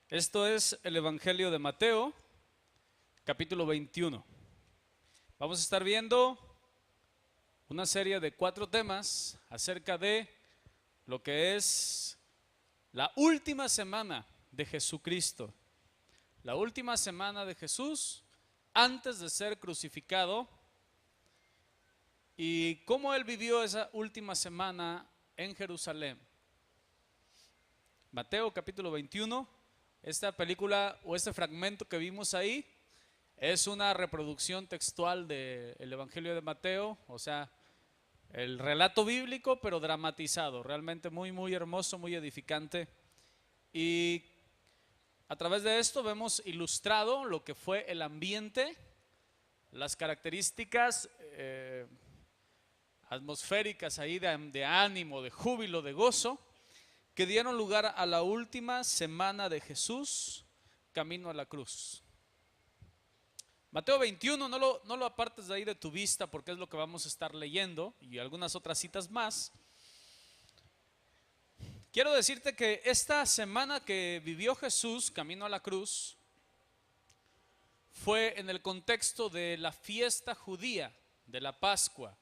Esto es el Evangelio de Mateo, capítulo 21. Vamos a estar viendo una serie de 4 temas acerca de lo que es la última semana de Jesucristo. La última semana de Jesús antes de ser crucificado y cómo Él vivió esa última semana en Jerusalén. Mateo capítulo 21, esta película o este fragmento que vimos ahí es una reproducción textual del Evangelio de Mateo, o sea, el relato bíblico pero dramatizado, realmente muy hermoso, muy edificante. Y a través de esto vemos ilustrado lo que fue el ambiente, las características atmosféricas ahí de ánimo, de júbilo, de gozo, que dieron lugar a la última semana de Jesús camino a la cruz. Mateo 21, no lo apartes de ahí de tu vista porque es lo que vamos a estar leyendo y algunas otras citas más. Quiero decirte que esta semana que vivió Jesús camino a la cruz fue en el contexto de la fiesta judía, de la Pascua.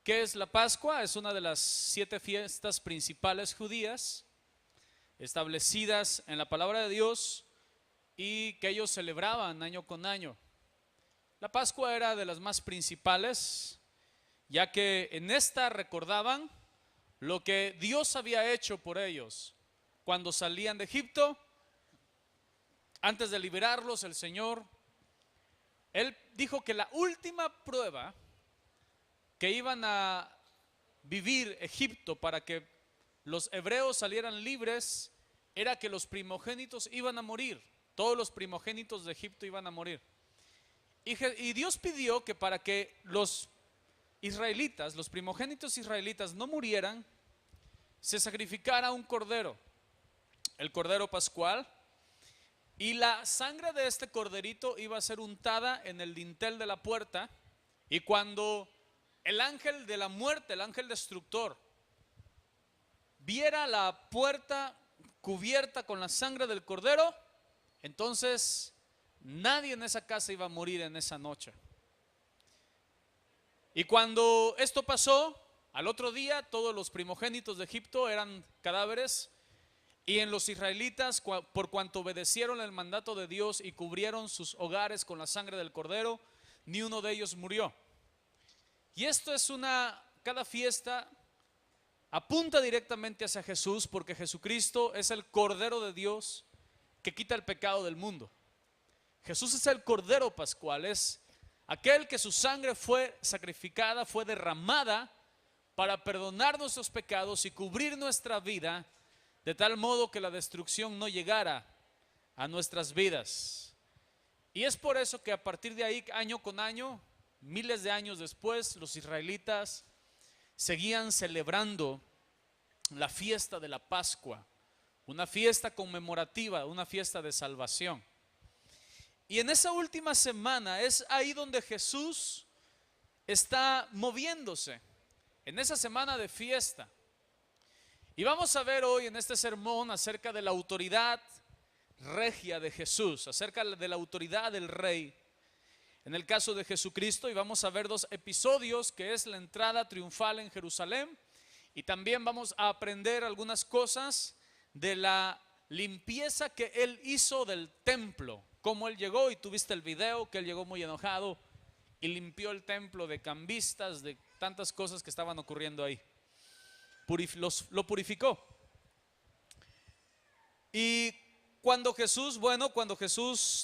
¿Qué es la Pascua? Es una de las 7 fiestas principales judías establecidas en la palabra de Dios y que ellos celebraban año con año. La Pascua era de las más principales, ya que en esta recordaban lo que Dios había hecho por ellos cuando salían de Egipto. Antes de liberarlos, el Señor, Él dijo que la última prueba que iban a vivir Egipto para que los hebreos salieran libres era que los primogénitos iban a morir. Todos los primogénitos de Egipto iban a morir. Y Dios pidió que para que los israelitas, los primogénitos israelitas no murieran, se sacrificara un cordero, el cordero pascual, y la sangre de este corderito iba a ser untada en el dintel de la puerta, y cuando el ángel de la muerte, el ángel destructor, viera la puerta cubierta con la sangre del cordero, entonces nadie en esa casa iba a morir en esa noche. Y cuando esto pasó, al otro día todos los primogénitos de Egipto eran cadáveres, y en los israelitas, por cuanto obedecieron el mandato de Dios y cubrieron sus hogares con la sangre del cordero, ni uno de ellos murió. Y esto es cada fiesta apunta directamente hacia Jesús, porque Jesucristo es el Cordero de Dios que quita el pecado del mundo. Jesús es el Cordero Pascual, es aquel que su sangre fue sacrificada, fue derramada para perdonar nuestros pecados y cubrir nuestra vida, de tal modo que la destrucción no llegara a nuestras vidas. Y es por eso que a partir de ahí, año con año, miles de años después, los israelitas seguían celebrando la fiesta de la Pascua, una fiesta conmemorativa, una fiesta de salvación. Y en esa última semana es ahí donde Jesús está moviéndose, en esa semana de fiesta. Y vamos a ver hoy en este sermón acerca de la autoridad regia de Jesús, acerca de la autoridad del Rey en el caso de Jesucristo, y vamos a ver 2 episodios, que es la entrada triunfal en Jerusalén, y también vamos a aprender algunas cosas de la limpieza que Él hizo del templo, cómo Él llegó, y tuviste el video que Él llegó muy enojado y limpió el templo de cambistas, de tantas cosas que estaban ocurriendo ahí. Lo purificó. Y cuando Jesús,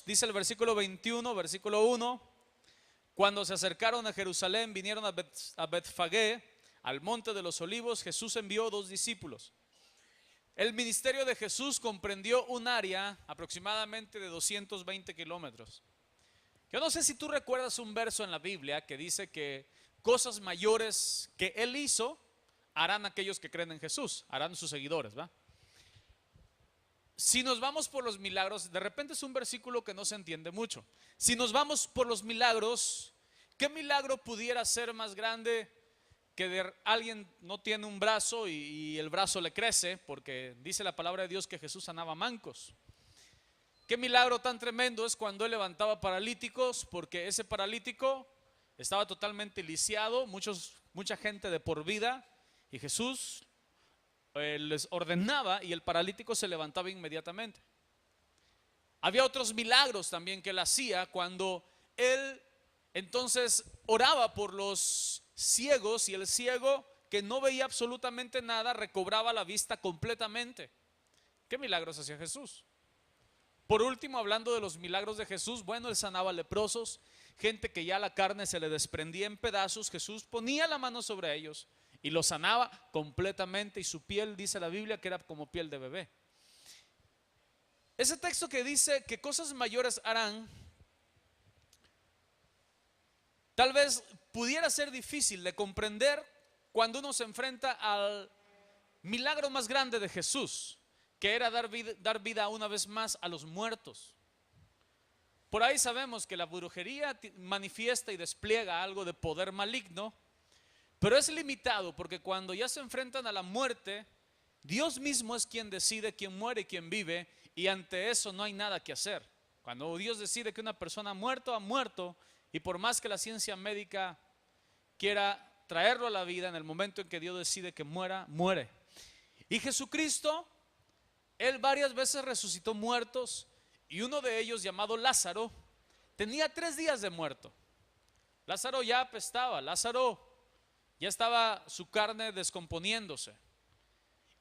dice el versículo 21, versículo 1, cuando se acercaron a Jerusalén, vinieron a Betfagé, al monte de los olivos, Jesús envió 2 discípulos. El ministerio de Jesús comprendió un área aproximadamente de 220 kilómetros. Yo no sé si tú recuerdas un verso en la Biblia que dice que cosas mayores que Él hizo harán aquellos que creen en Jesús, harán sus seguidores, ¿va? Si nos vamos por los milagros, de repente es un versículo que no se entiende mucho. Si nos vamos por los milagros, ¿qué milagro pudiera ser más grande que alguien no tiene un brazo y el brazo le crece, porque dice la palabra de Dios que Jesús sanaba mancos. Qué milagro tan tremendo es cuando él levantaba paralíticos, porque ese paralítico estaba totalmente lisiado, mucha gente de por vida, y Jesús les ordenaba y el paralítico se levantaba inmediatamente. Había otros milagros también que él hacía cuando él entonces oraba por los ciegos, y el ciego que no veía absolutamente nada recobraba la vista completamente. ¿Qué milagros hacía Jesús? Por último, hablando de los milagros de Jesús, bueno, él sanaba leprosos, gente que ya la carne se le desprendía en pedazos. Jesús ponía la mano sobre ellos y los sanaba completamente, y su piel, dice la Biblia, que era como piel de bebé. Ese texto que dice que cosas mayores harán, tal vez pudiera ser difícil de comprender cuando uno se enfrenta al milagro más grande de Jesús, que era dar vida una vez más a los muertos. Por ahí sabemos que la brujería manifiesta y despliega algo de poder maligno, pero es limitado, porque cuando ya se enfrentan a la muerte, Dios mismo es quien decide quién muere y quién vive, y ante eso no hay nada que hacer. Cuando Dios decide que una persona ha muerto, y por más que la ciencia médica quiera traerlo a la vida, en el momento en que Dios decide que muera, muere. Y Jesucristo, él varias veces resucitó muertos, y uno de ellos, llamado Lázaro, tenía 3 días de muerto. Lázaro ya apestaba, Lázaro ya estaba su carne descomponiéndose.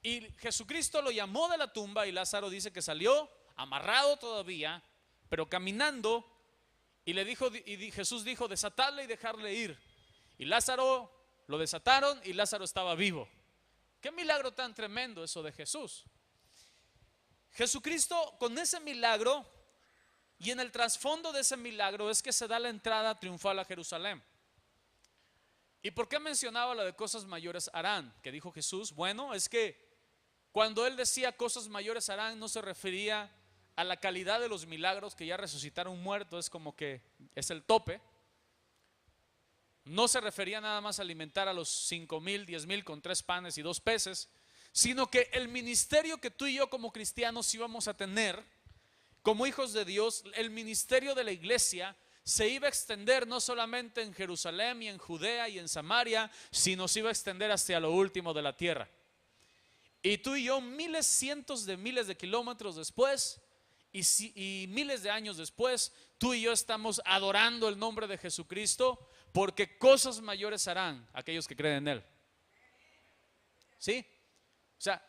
Y Jesucristo lo llamó de la tumba, y Lázaro dice que salió amarrado todavía, pero caminando, y Jesús dijo: desatadle y dejarle ir. Y Lázaro lo desataron, y Lázaro estaba vivo. Qué milagro tan tremendo eso de Jesús. Jesucristo, con ese milagro, y en el trasfondo de ese milagro, es que se da la entrada triunfal a Jerusalén. ¿Y por qué mencionaba lo de cosas mayores harán? Que dijo Jesús. Bueno, es que cuando él decía cosas mayores harán, no se refería a la calidad de los milagros, que ya resucitar un muerto es como que es el tope. No se refería nada más a alimentar a los 5,000, 10,000 con 3 panes y 2 peces, sino que el ministerio que tú y yo como cristianos íbamos a tener, como hijos de Dios, el ministerio de la iglesia se iba a extender no solamente en Jerusalén y en Judea y en Samaria, sino se iba a extender hasta lo último de la tierra. Y tú y yo, miles, cientos de miles de kilómetros después y miles de años después, tú y yo estamos adorando el nombre de Jesucristo, porque cosas mayores harán aquellos que creen en Él. ¿Sí? O sea,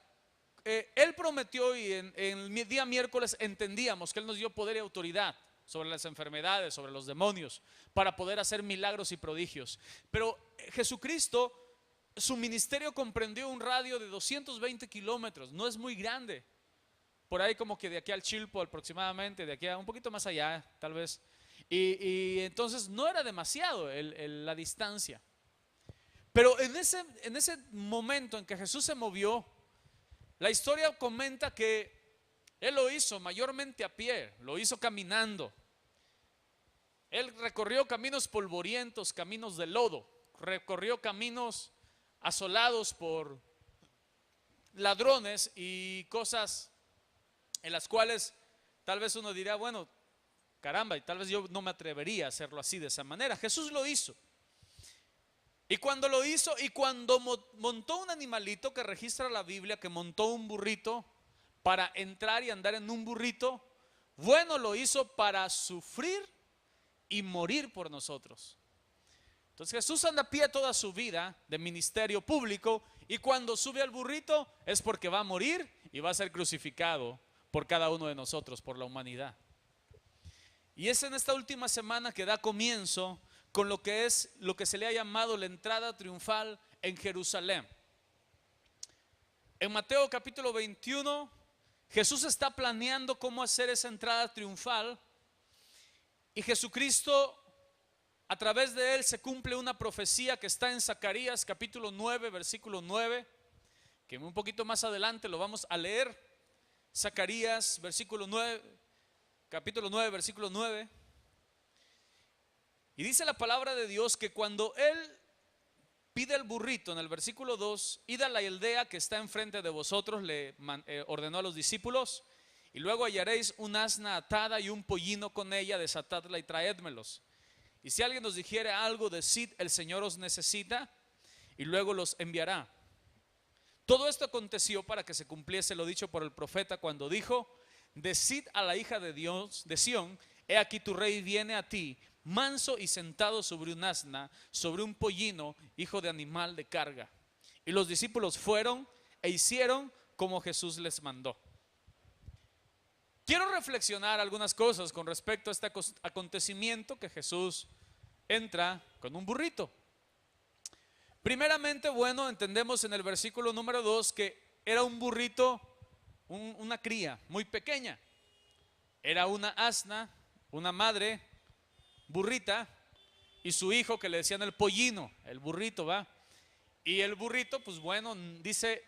Él prometió, y en el día miércoles entendíamos que Él nos dio poder y autoridad sobre las enfermedades, sobre los demonios, para poder hacer milagros y prodigios. Pero Jesucristo, su ministerio comprendió un radio de 220 kilómetros, no es muy grande. Por ahí como que de aquí al Chilpo aproximadamente, de aquí a un poquito más allá tal vez. Y entonces no era demasiado la distancia. Pero en ese momento en que Jesús se movió, la historia comenta que Él lo hizo mayormente a pie, lo hizo caminando. Él recorrió caminos polvorientos, caminos de lodo, recorrió caminos asolados por ladrones y cosas en las cuales tal vez uno dirá: bueno, caramba, y tal vez yo no me atrevería a hacerlo así, de esa manera. Jesús lo hizo. Y cuando lo hizo, y cuando montó un animalito, que registra la Biblia que montó un burrito para entrar y andar en un burrito, bueno, lo hizo para sufrir y morir por nosotros. Entonces Jesús anda a pie toda su vida de ministerio público, y cuando sube al burrito es porque va a morir y va a ser crucificado por cada uno de nosotros, por la humanidad. Y es en esta última semana que da comienzo con lo que se le ha llamado la entrada triunfal en Jerusalén. En Mateo capítulo 21, Jesús está planeando cómo hacer esa entrada triunfal, y Jesucristo, a través de él se cumple una profecía que está en Zacarías capítulo 9, versículo 9, que un poquito más adelante lo vamos a leer. Zacarías capítulo 9, versículo 9. Y dice la palabra de Dios que cuando Él pide el burrito en el versículo 2, id a la aldea que está enfrente de vosotros, le ordenó a los discípulos, y luego hallaréis un asna atada y un pollino con ella, desatadla y traédmelos. Y si alguien os dijere algo, decid, el Señor os necesita, y luego los enviará. Todo esto aconteció para que se cumpliese lo dicho por el profeta cuando dijo, decid a la hija de Dios, de Sión, he aquí tu rey viene a ti, manso y sentado sobre un asna, sobre un pollino, hijo de animal de carga. Y los discípulos fueron e hicieron como Jesús les mandó. Quiero reflexionar algunas cosas con respecto a este acontecimiento que Jesús entra con un burrito. Primeramente, bueno, entendemos en el versículo número 2 que era un burrito, una cría muy pequeña. Era una asna, una madre burrita, y su hijo que le decían el pollino, el burrito, ¿va? Y el burrito, pues bueno, dice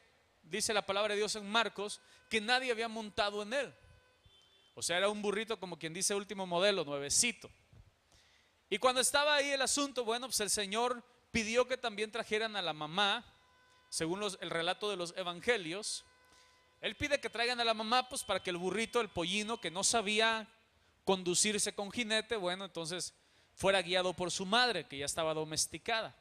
la palabra de Dios en Marcos que nadie había montado en él. O sea, era un burrito como quien dice último modelo, nuevecito. Y cuando estaba ahí el asunto, bueno, pues el Señor pidió que también trajeran a la mamá, según el relato de los evangelios. Él pide que traigan a la mamá, pues para que el burrito, el pollino, que no sabía conducirse con jinete, bueno, entonces fuera guiado por su madre, que ya estaba domesticada.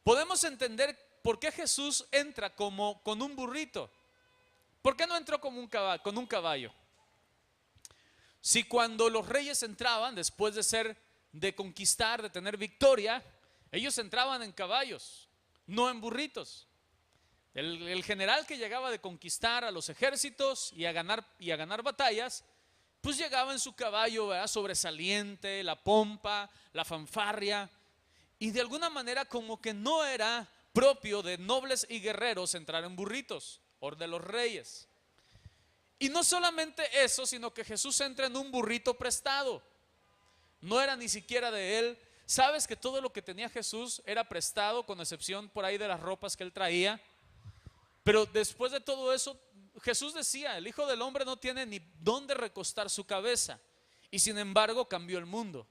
Podemos entender por qué Jesús entra como con un burrito. ¿Por qué no entró como con un caballo? Si cuando los reyes entraban, después de conquistar, de tener victoria, ellos entraban en caballos, no en burritos. El general que llegaba de conquistar a los ejércitos y a ganar batallas, pues llegaba en su caballo, ¿verdad?, sobresaliente, la pompa, la fanfarria, y de alguna manera como que no era propio de nobles y guerreros entrar en burritos, o de los reyes. Y no solamente eso, sino que Jesús entra en un burrito prestado. No era ni siquiera de él. ¿Sabes que todo lo que tenía Jesús era prestado, con excepción por ahí de las ropas que él traía? Pero después de todo eso, Jesús decía, el Hijo del Hombre no tiene ni dónde recostar su cabeza. Y sin embargo cambió el mundo.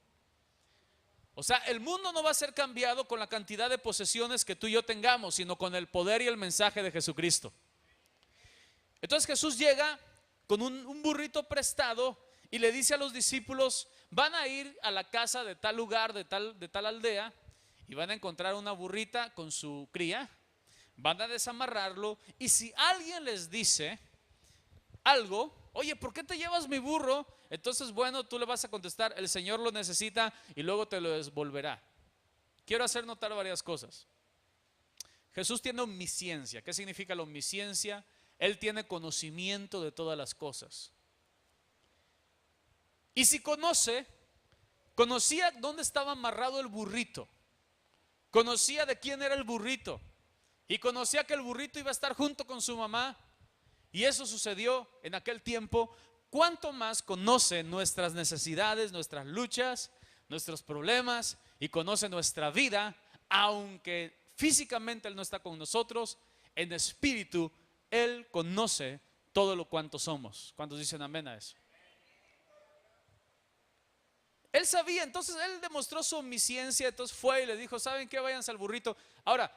O sea, el mundo no va a ser cambiado con la cantidad de posesiones que tú y yo tengamos, sino con el poder y el mensaje de Jesucristo. Entonces Jesús llega con un burrito prestado y le dice a los discípulos, van a ir a la casa de tal lugar, de tal aldea, y van a encontrar una burrita con su cría, van a desamarrarlo, y si alguien les dice algo, oye, ¿por qué te llevas mi burro? Entonces, bueno, tú le vas a contestar, el Señor lo necesita y luego te lo devolverá. Quiero hacer notar varias cosas. Jesús tiene omnisciencia. ¿Qué significa la omnisciencia? Él tiene conocimiento de todas las cosas. Y si conocía dónde estaba amarrado el burrito, conocía de quién era el burrito, y conocía que el burrito iba a estar junto con su mamá, y eso sucedió en aquel tiempo. ¿Cuánto más conoce nuestras necesidades, nuestras luchas, nuestros problemas, y conoce nuestra vida, aunque físicamente Él no está con nosotros? En espíritu Él conoce todo lo cuanto somos. ¿Cuántos dicen amén a eso? Él sabía, entonces Él demostró su omnisciencia. Entonces fue y le dijo, ¿saben qué? Váyanse al burrito. Ahora,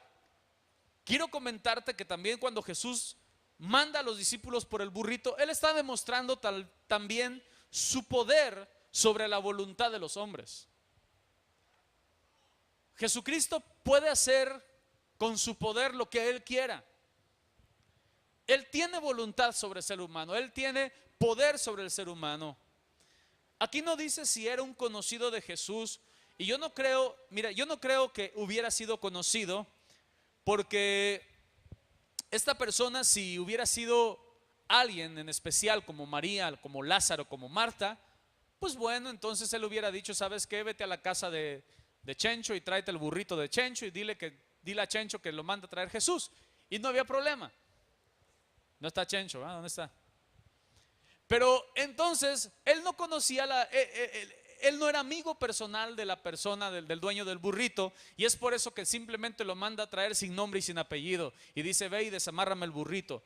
quiero comentarte que también cuando Jesús manda a los discípulos por el burrito, Él está demostrando también su poder sobre la voluntad de los hombres. Jesucristo puede hacer con su poder lo que Él quiera. Él tiene voluntad sobre el ser humano, Él tiene poder sobre el ser humano. Aquí no dice si era un conocido de Jesús, y yo no creo que hubiera sido conocido, porque esta persona, si hubiera sido alguien en especial como María, como Lázaro, como Marta, pues bueno, entonces él hubiera dicho, ¿sabes qué? Vete a la casa de Chencho y tráete el burrito de Chencho y dile a Chencho que lo manda a traer Jesús, y no había problema. No está Chencho, ¿verdad? ¿Dónde está? Pero entonces él no conocía él no era amigo personal de la persona, del dueño del burrito, y es por eso que simplemente lo manda a traer sin nombre y sin apellido, y dice, ve y desamárrame el burrito.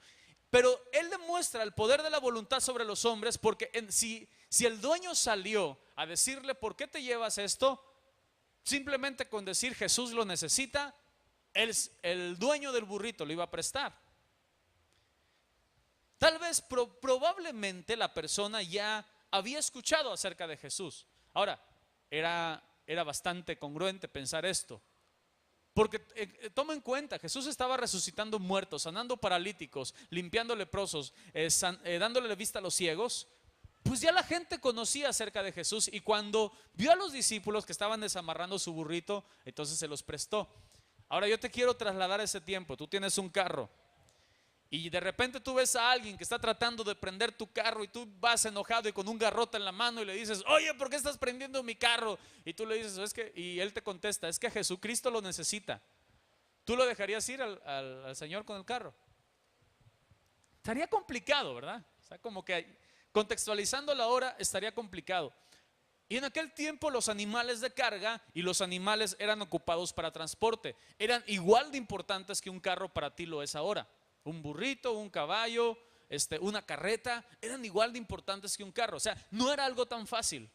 Pero él demuestra el poder de la voluntad sobre los hombres, porque si el dueño salió a decirle, ¿por qué te llevas esto? simplemente con decir Jesús lo necesita, el dueño del burrito lo iba a prestar. Tal vez probablemente la persona ya había escuchado acerca de Jesús. Ahora, era bastante congruente pensar esto. Porque toma en cuenta, Jesús estaba resucitando muertos, sanando paralíticos, limpiando leprosos, dándole la vista a los ciegos. Pues ya la gente conocía acerca de Jesús, y cuando vio a los discípulos que estaban desamarrando su burrito, entonces se los prestó. Ahora yo te quiero trasladar a ese tiempo. Tú tienes un carro y de repente tú ves a alguien que está tratando de prender tu carro, y tú vas enojado y con un garrote en la mano y le dices: oye, ¿por qué estás prendiendo mi carro? Y tú le dices: y él te contesta: es que Jesucristo lo necesita. ¿Tú lo dejarías ir al Señor con el carro? Estaría complicado, ¿verdad? O sea, como que contextualizando la hora estaría complicado. Y en aquel tiempo los animales de carga y los animales eran ocupados para transporte. Eran igual de importantes que un carro para ti lo es ahora. Un burrito, un caballo, una carreta, eran igual de importantes que un carro. O sea, no era algo tan fácil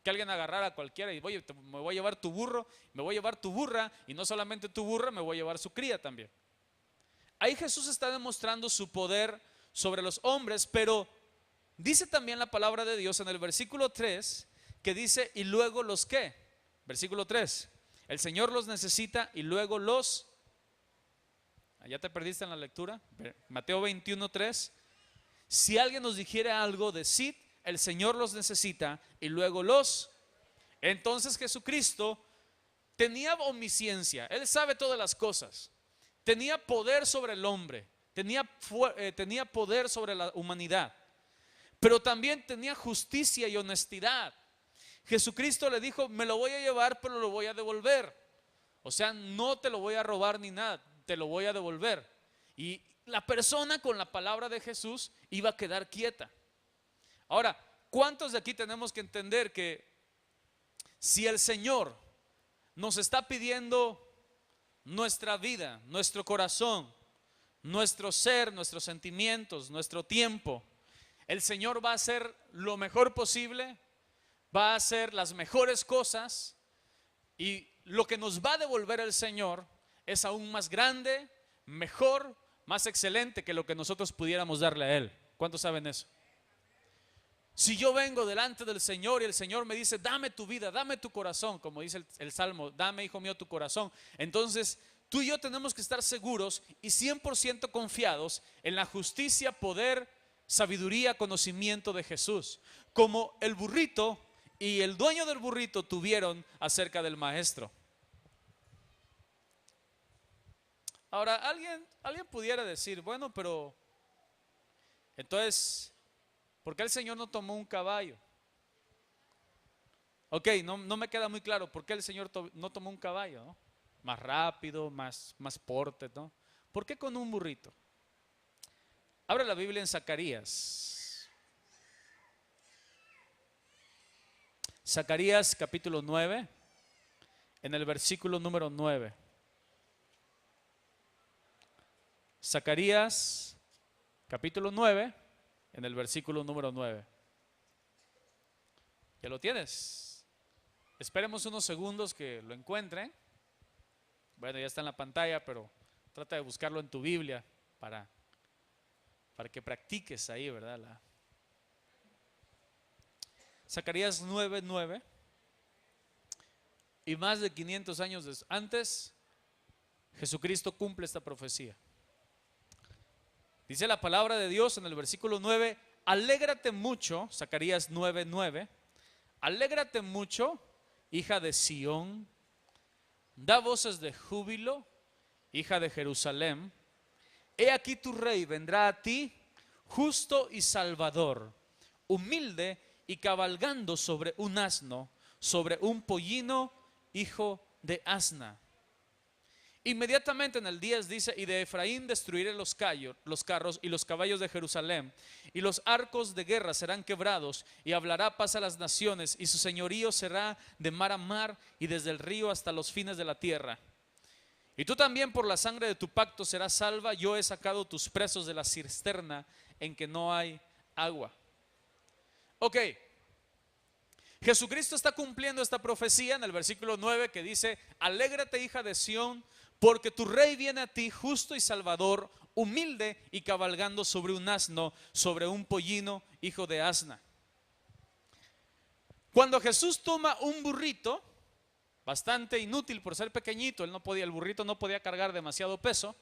que alguien agarrara a cualquiera y: oye, me voy a llevar tu burro, me voy a llevar tu burra, y no solamente tu burra, me voy a llevar su cría también. Ahí Jesús está demostrando su poder sobre los hombres, pero dice también la palabra de Dios en el versículo 3, que dice: y luego los ¿qué? Versículo 3, el Señor los necesita y luego los... ¿Ya te perdiste en la lectura? Mateo 21:3. Si alguien nos dijere algo, decid: el Señor los necesita y luego los... Entonces Jesucristo tenía omnisciencia, Él sabe todas las cosas, tenía poder sobre el hombre, tenía poder sobre la humanidad, pero también tenía justicia y honestidad. Jesucristo le dijo: me lo voy a llevar, pero lo voy a devolver. O sea, no te lo voy a robar ni nada, te lo voy a devolver. Y la persona con la palabra de Jesús iba a quedar quieta. Ahora, ¿cuántos de aquí tenemos que entender que si el Señor nos está pidiendo nuestra vida, nuestro corazón, nuestro ser, nuestros sentimientos, nuestro tiempo, el Señor va a hacer lo mejor posible, va a hacer las mejores cosas, y lo que nos va a devolver el Señor es aún más grande, mejor, más excelente que lo que nosotros pudiéramos darle a Él? ¿Cuántos saben eso? Si yo vengo delante del Señor y el Señor me dice: dame tu vida, dame tu corazón, como dice el Salmo: dame, hijo mío, tu corazón. Entonces tú y yo tenemos que estar seguros y 100% confiados en la justicia, poder, sabiduría, conocimiento de Jesús, como el burrito y el dueño del burrito tuvieron acerca del maestro. Ahora, alguien pudiera decir: bueno, pero entonces, ¿por qué el Señor no tomó un caballo? Ok, no me queda muy claro por qué el Señor no tomó un caballo, ¿no? Más rápido, más porte, ¿no? ¿Por qué con un burrito? Abre la Biblia en Zacarías. Zacarías capítulo 9, en el versículo número 9. Zacarías capítulo 9, en el versículo número 9. ¿Ya lo tienes? Esperemos unos segundos que lo encuentren. Bueno, ya está en la pantalla, pero trata de buscarlo en tu Biblia para que practiques ahí, ¿verdad? Zacarías 9:9. Y más de 500 años antes, Jesucristo cumple esta profecía. Dice la palabra de Dios en el versículo 9: alégrate mucho, Zacarías 9:9, alégrate mucho, hija de Sión, da voces de júbilo, hija de Jerusalén. He aquí tu rey vendrá a ti, justo y salvador, humilde y cabalgando sobre un asno, sobre un pollino, hijo de asna. Inmediatamente en el 10 dice: y de Efraín destruiré los carros y los caballos de Jerusalén, y los arcos de guerra serán quebrados, y hablará paz a las naciones, y su señorío será de mar a mar, y desde el río hasta los fines de la tierra. Y tú también por la sangre de tu pacto serás salva. Yo he sacado tus presos de la cisterna en que no hay agua. Ok, Jesucristo está cumpliendo esta profecía en el versículo 9 que dice: alégrate, hija de Sión, porque tu rey viene a ti, justo y salvador, humilde y cabalgando sobre un asno, sobre un pollino, hijo de asna. Cuando Jesús toma un burrito, bastante inútil por ser pequeñito, el burrito no podía cargar demasiado peso.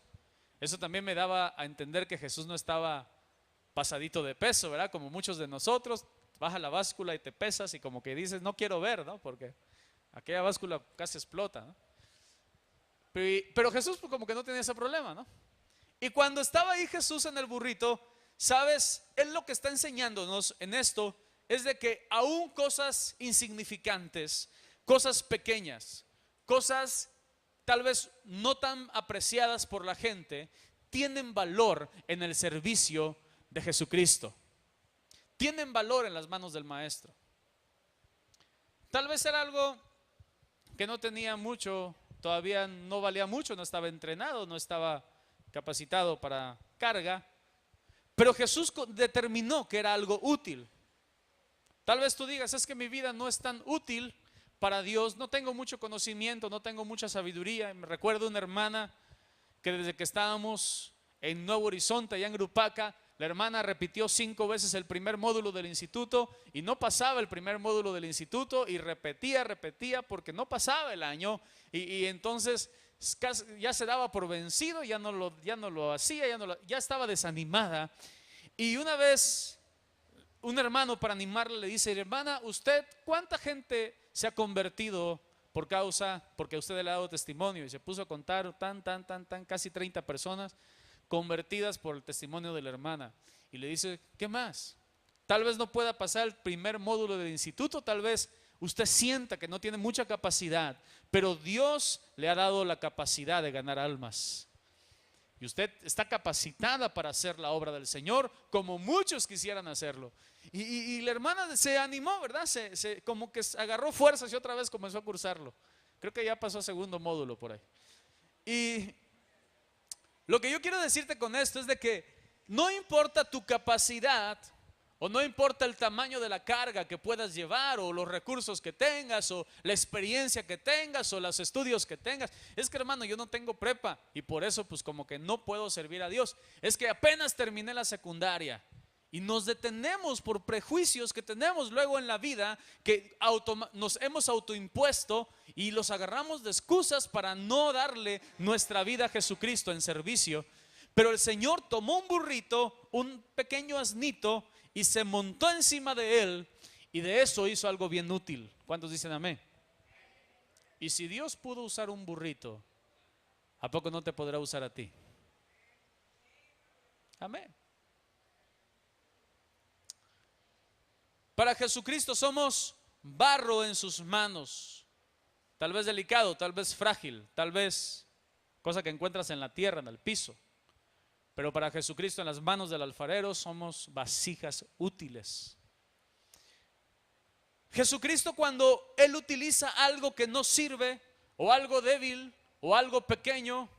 Eso también me daba a entender que Jesús no estaba pasadito de peso, ¿verdad? Como muchos de nosotros, baja la báscula y te pesas y como que dices, no quiero ver, ¿no? Porque aquella báscula casi explota, ¿no? Pero Jesús pues, como que no tenía ese problema, ¿no? Y cuando estaba ahí Jesús en el burrito, ¿sabes? Él lo que está enseñándonos en esto es de que aún cosas insignificantes, cosas pequeñas, cosas tal vez no tan apreciadas por la gente, tienen valor en el servicio de Jesucristo. Tienen valor en las manos del Maestro. Tal vez era algo que no tenía mucho, todavía no valía mucho, no estaba entrenado, no estaba capacitado para carga, pero Jesús determinó que era algo útil. Tal vez tú digas, es que mi vida no es tan útil para Dios, no tengo mucho conocimiento, no tengo mucha sabiduría. Me recuerdo una hermana que desde que estábamos en Nuevo Horizonte, allá en Grupaca, la hermana repitió 5 veces el primer módulo del instituto y no pasaba el primer módulo del instituto y repetía porque no pasaba el año y entonces ya se daba por vencido, ya no lo hacía, ya estaba desanimada. Y una vez un hermano, para animarla, le dice: hermana, ¿usted cuánta gente se ha convertido porque a usted le ha dado testimonio? Y se puso a contar casi 30 personas convertidas por el testimonio de la hermana. Y le dice: ¿qué más? Tal vez no pueda pasar el primer módulo del instituto, tal vez usted sienta que no tiene mucha capacidad, pero Dios le ha dado la capacidad de ganar almas. Y usted está capacitada para hacer la obra del Señor, como muchos quisieran hacerlo. Y la hermana se animó, ¿verdad? Como que agarró fuerzas y otra vez comenzó a cursarlo. Creo que ya pasó a segundo módulo por ahí. Y lo que yo quiero decirte con esto es de que no importa tu capacidad, o no importa el tamaño de la carga que puedas llevar, o los recursos que tengas, o la experiencia que tengas, o los estudios que tengas. Es que, hermano, yo no tengo prepa y por eso pues como que no puedo servir a Dios. Es que apenas terminé la secundaria. Y nos detenemos por prejuicios que tenemos luego en la vida, que nos hemos autoimpuesto y los agarramos de excusas para no darle nuestra vida a Jesucristo en servicio. Pero el Señor tomó un burrito, un pequeño asnito, y se montó encima de él, y de eso hizo algo bien útil. ¿Cuántos dicen amén? Y si Dios pudo usar un burrito, ¿a poco no te podrá usar a ti? Amén. Para Jesucristo somos barro en sus manos, tal vez delicado, tal vez frágil, tal vez cosa que encuentras en la tierra, en el piso. Pero para Jesucristo, en las manos del alfarero, somos vasijas útiles. Jesucristo, cuando Él utiliza algo que no sirve, o algo débil, o algo pequeño,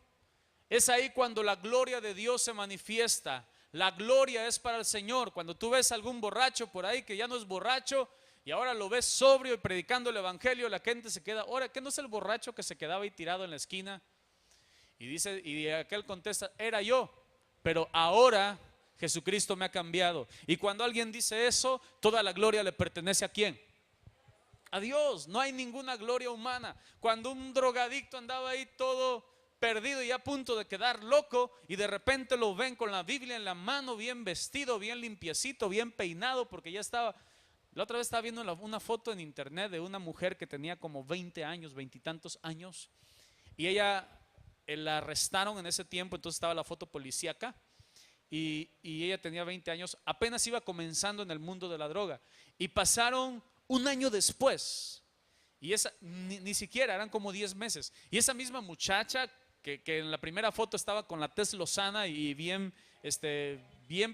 es ahí cuando la gloria de Dios se manifiesta. La gloria es para el Señor. Cuando tú ves a algún borracho por ahí que ya no es borracho y ahora lo ves sobrio y predicando el evangelio, la gente se queda: ahora, ¿qué no es el borracho que se quedaba ahí tirado en la esquina? Y aquel contesta: era yo, pero ahora Jesucristo me ha cambiado. Y cuando alguien dice eso, toda la gloria le pertenece ¿a quién? A Dios. No hay ninguna gloria humana. Cuando un drogadicto andaba ahí todo perdido y a punto de quedar loco, y de repente lo ven con la Biblia en la mano, bien vestido, bien limpiecito, bien peinado, porque ya estaba. La otra vez estaba viendo una foto en internet de una mujer que tenía como 20 años, 20 y tantos años, y ella la arrestaron en ese tiempo. Entonces estaba la foto policíaca, y ella tenía 20 años, apenas iba comenzando en el mundo de la droga, y pasaron un año después, y esa ni siquiera, eran como 10 meses, y esa misma muchacha que en la primera foto estaba con la tez lozana y bien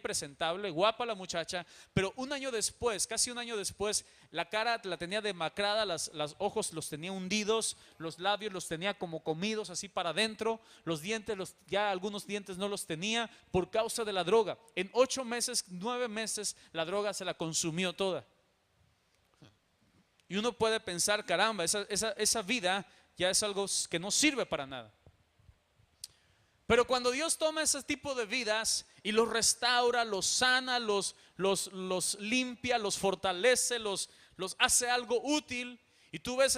presentable, guapa la muchacha, pero un año después, casi un año después, la cara la tenía demacrada, los ojos los tenía hundidos, los labios los tenía como comidos así para adentro, los dientes, ya algunos dientes no los tenía por causa de la droga. En 8 meses, 9 meses, la droga se la consumió toda. Y uno puede pensar, caramba, esa vida ya es algo que no sirve para nada. Pero cuando Dios toma ese tipo de vidas y los restaura, los sana, los limpia, los fortalece, los hace algo útil, y tú ves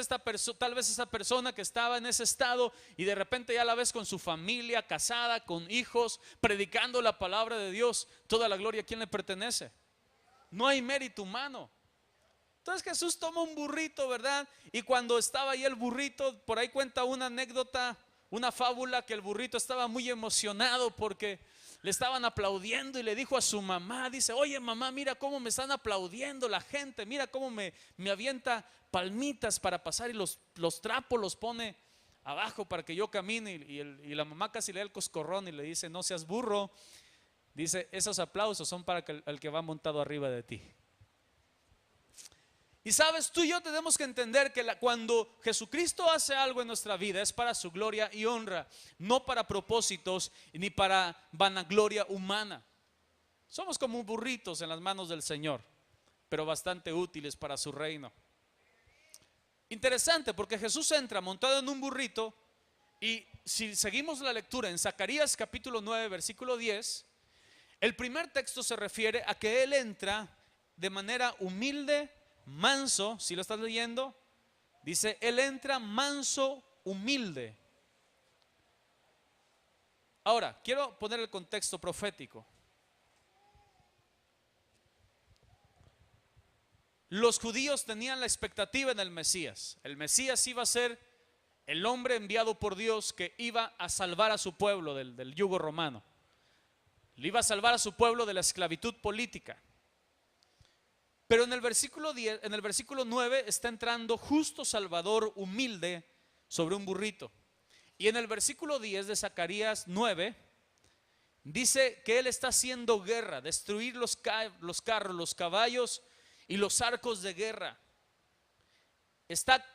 tal vez esa persona que estaba en ese estado y de repente ya la ves con su familia, casada, con hijos, predicando la palabra de Dios, toda la gloria, ¿a quién le pertenece? No hay mérito humano. Entonces Jesús toma un burrito, ¿verdad? Y cuando estaba ahí el burrito, por ahí cuenta una anécdota, una fábula, que el burrito estaba muy emocionado porque le estaban aplaudiendo y le dijo a su mamá, dice: oye mamá, mira cómo me están aplaudiendo la gente, mira cómo me avienta palmitas para pasar, y los trapos los pone abajo para que yo camine, y la mamá casi le da el coscorrón y le dice: no seas burro, dice, esos aplausos son para el que va montado arriba de ti. Y sabes, tú y yo tenemos que entender que cuando Jesucristo hace algo en nuestra vida es para su gloria y honra, no para propósitos ni para vanagloria humana. Somos como burritos en las manos del Señor, pero bastante útiles para su reino. Interesante, porque Jesús entra montado en un burrito, y si seguimos la lectura en Zacarías capítulo 9 versículo 10, el primer texto se refiere a que Él entra de manera humilde, manso. Si lo estás leyendo, dice: Él entra manso, humilde. Ahora, quiero poner el contexto profético. Los judíos tenían la expectativa en el Mesías. El Mesías iba a ser el hombre enviado por Dios que iba a salvar a su pueblo del yugo romano. Le iba a salvar a su pueblo de la esclavitud política. Pero en el versículo 10, en el versículo 9 está entrando justo Salvador humilde sobre un burrito. Y en el versículo 10 de Zacarías 9 dice que Él está haciendo guerra, destruir los carros, los caballos y los arcos de guerra. Está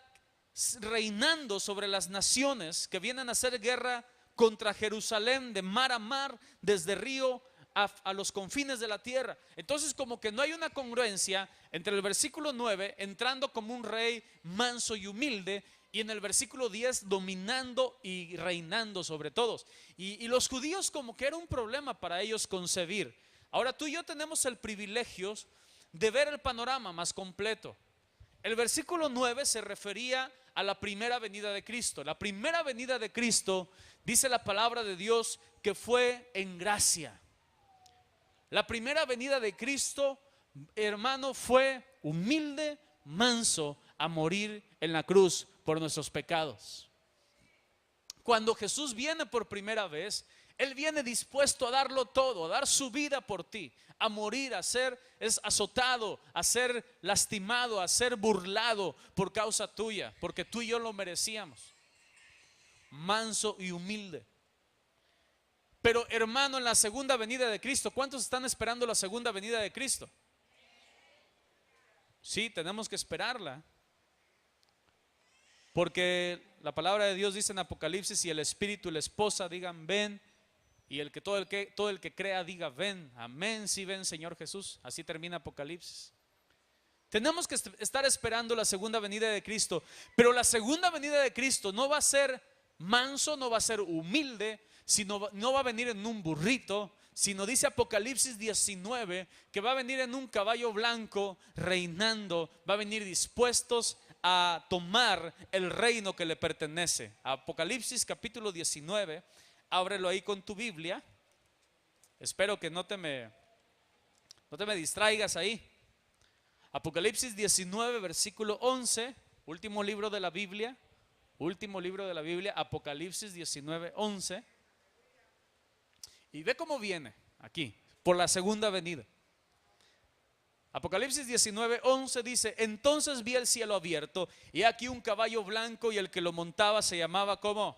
reinando sobre las naciones que vienen a hacer guerra contra Jerusalén, de mar a mar, desde río a los confines de la tierra. Entonces, como que no hay una congruencia entre el versículo 9 entrando como un rey manso y humilde, y en el versículo 10 dominando y reinando sobre todos. Y los judíos, como que era un problema para ellos concebir. Ahora tú y yo tenemos el privilegio de ver el panorama más completo. El versículo 9 se refería a la primera venida de Cristo. La primera venida de Cristo, dice la palabra de Dios, que fue en gracia. La primera venida de Cristo, hermano, fue humilde, manso, a morir en la cruz por nuestros pecados. Cuando Jesús viene por primera vez, Él viene dispuesto a darlo todo, a dar su vida por ti, a morir, a ser azotado, a ser lastimado, a ser burlado por causa tuya, porque tú y yo lo merecíamos. Manso y humilde. Pero hermano, en la segunda venida de Cristo, ¿cuántos están esperando la segunda venida de Cristo? Sí, tenemos que esperarla, porque la palabra de Dios dice en Apocalipsis: y el Espíritu y la esposa digan ven, y todo el que crea diga ven. Amén, sí, ven Señor Jesús. Así termina Apocalipsis. Tenemos que estar esperando la segunda venida de Cristo, pero la segunda venida de Cristo no va a ser manso, no va a ser humilde, sino no va a venir en un burrito, sino dice Apocalipsis 19 que va a venir en un caballo blanco reinando, va a venir dispuestos a tomar el reino que le pertenece. Apocalipsis capítulo 19, ábrelo ahí con tu Biblia. Espero que no te me distraigas ahí. Apocalipsis 19 versículo 11, último libro de la Biblia, Apocalipsis 19, 11. Y ve cómo viene aquí, por la segunda venida. Apocalipsis 19, 11 dice: entonces vi el cielo abierto, y aquí un caballo blanco, y el que lo montaba se llamaba ¿cómo?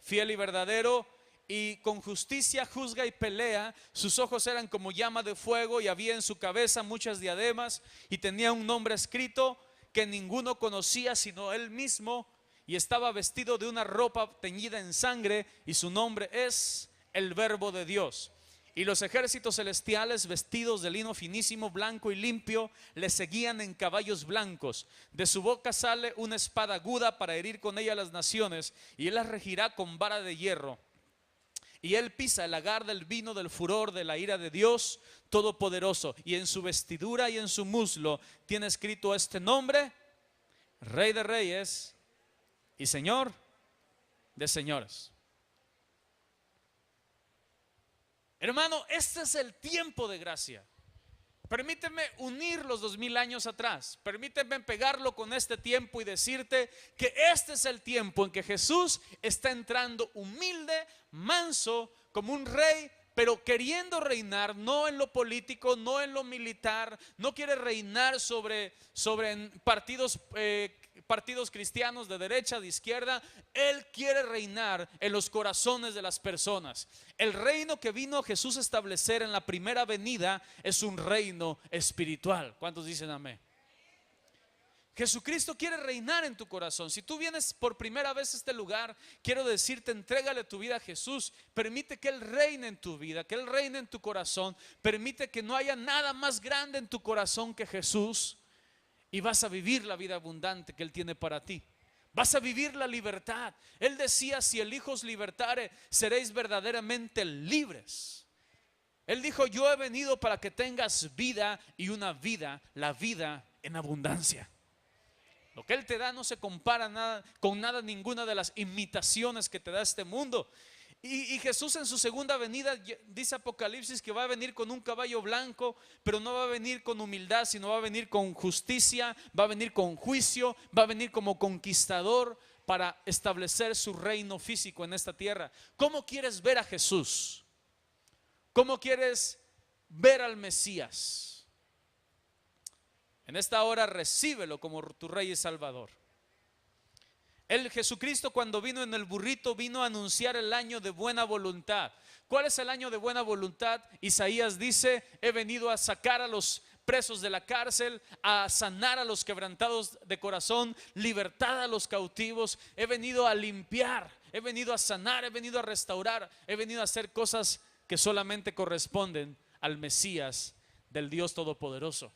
Fiel y verdadero, y con justicia juzga y pelea. Sus ojos eran como llama de fuego, y había en su cabeza muchas diademas, y tenía un nombre escrito que ninguno conocía sino él mismo, y estaba vestido de una ropa teñida en sangre, y su nombre es el Verbo de Dios. Y los ejércitos celestiales, vestidos de lino finísimo, blanco y limpio, le seguían en caballos blancos. De su boca sale una espada aguda para herir con ella a las naciones, y él las regirá con vara de hierro. Y él pisa el lagar del vino del furor de la ira de Dios Todopoderoso. Y en su vestidura y en su muslo tiene escrito este nombre: Rey de Reyes y Señor de Señores. Hermano, este es el tiempo de gracia. Permíteme unir los 2000 años atrás. Permíteme pegarlo con este tiempo y decirte que este es el tiempo en que Jesús está entrando humilde, manso, como un rey, pero queriendo reinar, no en lo político, no en lo militar. No quiere reinar sobre partidos cristianos de derecha, de izquierda. Él quiere reinar en los corazones de las personas. El reino que vino Jesús a establecer en la primera venida es un reino espiritual. ¿Cuántos dicen amén? Jesucristo quiere reinar en tu corazón. Si tú vienes por primera vez a este lugar, quiero decirte: entrégale tu vida a Jesús. Permite que Él reine en tu vida, que Él reine en tu corazón. Permite que no haya nada más grande en tu corazón que Jesús, y vas a vivir la vida abundante que Él tiene para ti. Vas a vivir la libertad. Él decía: si el Hijo os libertare, seréis verdaderamente libres. Él dijo: yo he venido para que tengas vida, y una vida, la vida en abundancia. Lo que Él te da no se compara con nada, ninguna de las imitaciones que te da este mundo. Y Jesús en su segunda venida, dice Apocalipsis, que va a venir con un caballo blanco, pero no va a venir con humildad, sino va a venir con justicia, va a venir con juicio, va a venir como conquistador para establecer su reino físico en esta tierra. ¿Cómo quieres ver a Jesús? ¿Cómo quieres ver al Mesías? En esta hora recíbelo como tu Rey y Salvador. El Jesucristo, cuando vino en el burrito, vino a anunciar el año de buena voluntad. ¿Cuál es el año de buena voluntad? Isaías dice: he venido a sacar a los presos de la cárcel, a sanar a los quebrantados de corazón, libertad a los cautivos. He venido a limpiar, he venido a sanar, he venido a restaurar, he venido a hacer cosas que solamente corresponden al Mesías del Dios Todopoderoso.